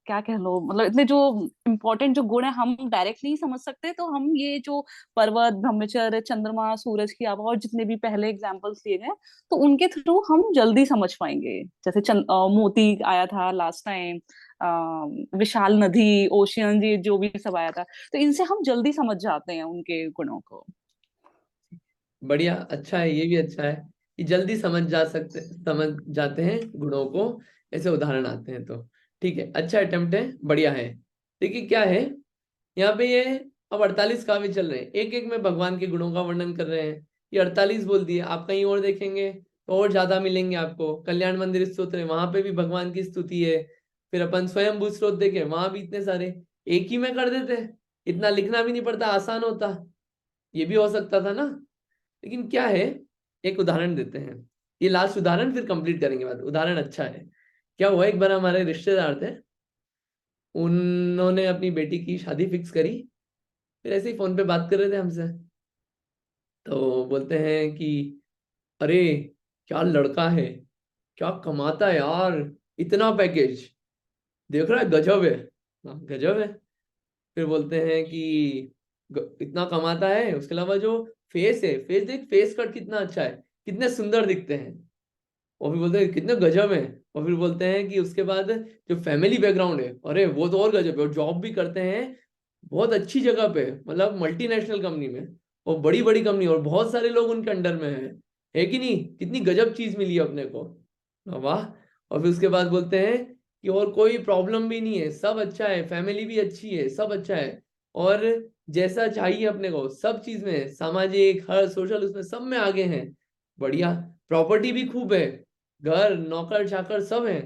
क्या कह लो, मतलब इतने जो इम्पोर्टेंट जो गुण है हम डायरेक्ट नहीं समझ सकते, तो हम ये जो पर्वत, ब्रह्मचर्य, चंद्रमा, सूरज की आभा और जितने भी पहले एग्जाम्पल्स दिए गए, तो उनके थ्रू हम जल्दी समझ पाएंगे। जैसे मोती आया था लास्ट टाइम, विशाल नदी, ओशियन, ये जो भी सब आया था, तो इनसे हम जल्दी समझ जाते हैं उनके गुणों को। बढ़िया, अच्छा है, ये भी अच्छा है कि जल्दी समझ जाते हैं गुणों को, ऐसे उदाहरण आते हैं तो ठीक है, अच्छा अटेम्प्ट है, बढ़िया है। देखिए क्या है यहाँ पे, ये अब 48 काव्य चल रहे हैं, एक एक में भगवान के गुणों का वर्णन कर रहे हैं। ये 48 बोल दिए, आप कहीं और देखेंगे तो और ज्यादा मिलेंगे आपको। कल्याण मंदिर स्तोत्र है, वहां पे भी भगवान की स्तुति है। फिर अपन स्वयंभू स्त्रोत देखे, वहां भी इतने सारे, एक ही में कर देते, इतना लिखना भी नहीं पड़ता, आसान होता, ये भी हो सकता था ना। लेकिन क्या है, एक उदाहरण देते हैं। ये लास्ट उदाहरण, फिर कंप्लीट करेंगे बात। उदाहरण अच्छा है। क्या हुआ, एक बार हमारे रिश्तेदार थे, उन्होंने अपनी बेटी की शादी फिक्स करी। फिर ऐसे ही फोन पे बात कर रहे थे हमसे, तो बोलते हैं कि अरे क्या लड़का है, क्या कमाता है यार, इतना पैकेज देख रहा है, गजब है। हाँ गजब है। फिर बोलते हैं कि इतना कमाता है, उसके अलावा जो फेस है, फेस देख, फेस कट कितना अच्छा है, कितने सुंदर दिखते हैं। और फिर बोलते हैं कितने गजब है। और फिर बोलते हैं कि उसके बाद जो फैमिली बैकग्राउंड है, अरे वो तो और गजब है, और जॉब भी करते हैं बहुत अच्छी जगह पे, मतलब मल्टीनेशनल कंपनी में, और बड़ी बड़ी कंपनी, और बहुत सारे लोग उनके अंडर में है कि नहीं, कितनी गजब चीज मिली है अपने को, वाह। और फिर उसके बाद बोलते हैं कि और कोई प्रॉब्लम भी नहीं है, सब अच्छा है, फैमिली भी अच्छी है, सब अच्छा है, और जैसा चाहिए अपने को सब चीज में, सामाजिक हर सोशल उसमें सब में आगे हैं, बढ़िया, प्रॉपर्टी भी खूब है, घर नौकर चाकर सब है।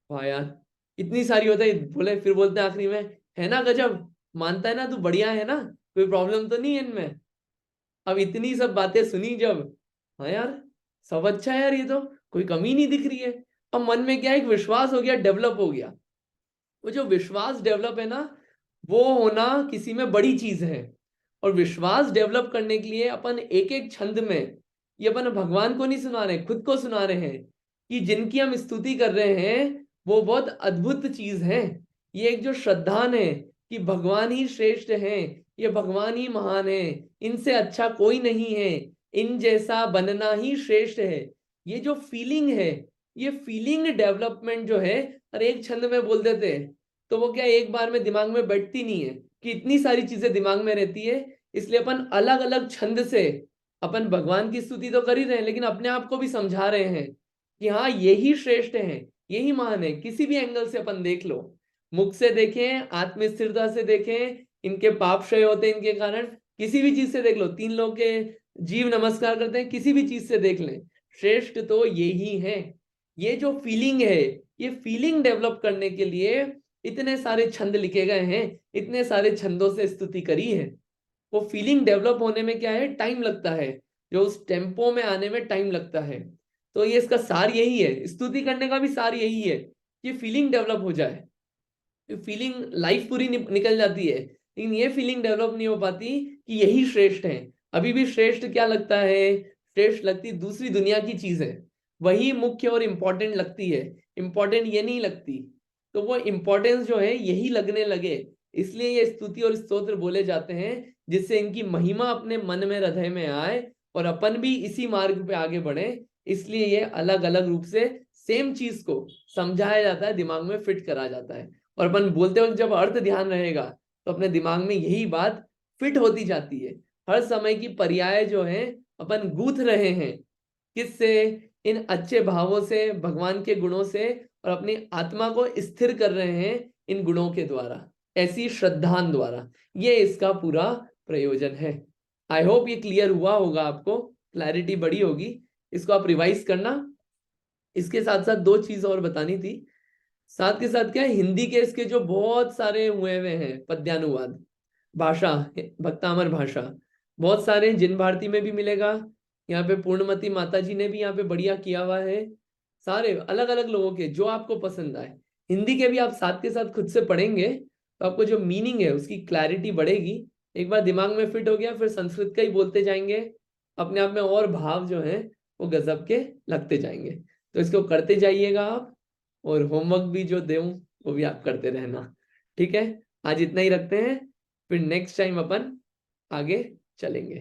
वाह यार, इतनी सारी होता है। बोले, फिर बोलते हैं आखिरी में, है ना गजब, मानता है ना तू, बढ़िया है ना, कोई प्रॉब्लम तो नहीं है इनमें। अब इतनी सब बातें सुनी जब, हाँ यार सब अच्छा है यार, ये तो कोई कमी नहीं दिख रही है। अब मन में क्या, एक विश्वास हो गया, डेवलप हो गया। वो जो विश्वास डेवलप है ना, वो होना किसी में बड़ी चीज है। और विश्वास डेवलप करने के लिए अपन एक एक छंद में, ये अपन भगवान को नहीं सुना रहे, खुद को सुना रहे हैं कि जिनकी हम स्तुति कर रहे हैं वो बहुत अद्भुत चीज है। ये एक जो श्रद्धान है कि भगवान ही श्रेष्ठ हैं, ये भगवान ही महान है, इनसे अच्छा कोई नहीं है, इन जैसा बनना ही श्रेष्ठ है। ये जो फीलिंग है, ये फीलिंग डेवलपमेंट जो है, और एक छंद में बोल देते हैं तो वो क्या एक बार में दिमाग में बैठती नहीं है, कि इतनी सारी चीजें दिमाग में रहती है। इसलिए अपन अलग अलग छंद से अपन भगवान की स्तुति तो कर ही रहे हैं, लेकिन अपने आप को भी समझा रहे हैं कि हाँ यही श्रेष्ठ है, यही महान है। किसी भी एंगल से अपन देख लो, मुख से देखें, आत्मस्थिरता से देखें, इनके पाप क्षय होते हैं इनके कारण, किसी भी चीज से देख लो, 3 लोग के जीव नमस्कार करते हैं, किसी भी चीज से देख लें, श्रेष्ठ तो यही है। ये जो फीलिंग है, ये फीलिंग डेवलप करने के लिए इतने सारे छंद लिखे गए हैं, इतने सारे छंदों से स्तुति करी है। वो फीलिंग डेवलप होने में क्या है, टाइम लगता है, जो उस टेम्पो में आने में टाइम लगता है। तो ये इसका सार यही है, स्तुति करने का भी सार यही है कि फीलिंग डेवलप हो जाए। फीलिंग लाइफ पूरी निकल जाती है, लेकिन ये फीलिंग डेवलप नहीं हो पाती कि यही श्रेष्ठ है। अभी भी श्रेष्ठ क्या लगता है, श्रेष्ठ लगती दूसरी दुनिया की चीज है, वही मुख्य और इंपॉर्टेंट लगती है, इंपॉर्टेंट ये नहीं लगती। तो वो इंपॉर्टेंस जो है यही लगने लगे, इसलिए ये स्तुति और स्तोत्र बोले जाते हैं, जिससे इनकी महिमा अपने मन में, हृदय में आए, और अपन भी इसी मार्ग पे आगे बढ़े। इसलिए ये अलग अलग रूप से सेम चीज को समझाया जाता है, दिमाग में फिट करा जाता है। और अपन बोलते वक्त जब अर्थ ध्यान रहेगा तो अपने दिमाग में यही बात फिट होती जाती है। हर समय की पर्याय जो है अपन गूंथ रहे हैं, किससे, इन अच्छे भावों से, भगवान के गुणों से, और अपनी आत्मा को स्थिर कर रहे हैं इन गुणों के द्वारा, ऐसी श्रद्धान द्वारा। ये इसका पूरा प्रयोजन है। आई होप ये क्लियर हुआ होगा, आपको क्लैरिटी बड़ी होगी। इसको आप रिवाइज करना। इसके साथ साथ 2 चीज और बतानी थी। साथ के साथ क्या है, हिंदी के इसके जो बहुत सारे हुए हैं पद्यानुवाद, भाषा, भक्तामर भाषा, बहुत सारे, जिन भारती में भी मिलेगा, यहाँ पे पूर्णमती माता जी ने भी यहाँ पे बढ़िया किया हुआ है। सारे अलग अलग लोगों के, जो आपको पसंद आए। हिंदी के भी आप साथ के साथ खुद से पढ़ेंगे तो आपको जो मीनिंग है उसकी क्लैरिटी बढ़ेगी। एक बार दिमाग में फिट हो गया, फिर संस्कृत का ही बोलते जाएंगे, अपने आप में और भाव जो है वो गजब के लगते जाएंगे। तो इसको करते जाइएगा आप, और होमवर्क भी जो दूं वो भी आप करते रहना। ठीक है, आज इतना ही रखते हैं, फिर नेक्स्ट टाइम अपन आगे चलेंगे।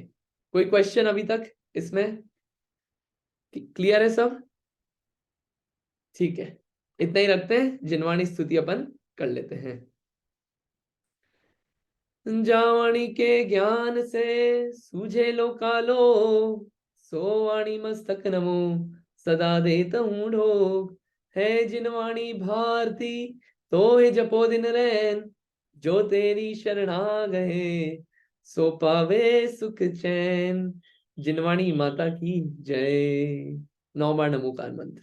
कोई क्वेश्चन अभी तक इसमें? क्लियर है सब? ठीक है, इतना ही रखते हैं, जिनवाणी स्तुति अपन कर लेते हैं। जावाणी के ज्ञान से सूझे लो कालो, सो वाणी मस्तक नमो सदा देता हूँ ढोक। है जिनवाणी भारती तो है जपो दिन रैन, जो तेरी शरणा गए सो पावे सुख चैन। जिनवाणी माता की जय। 9 बार नमोकार मंत्र।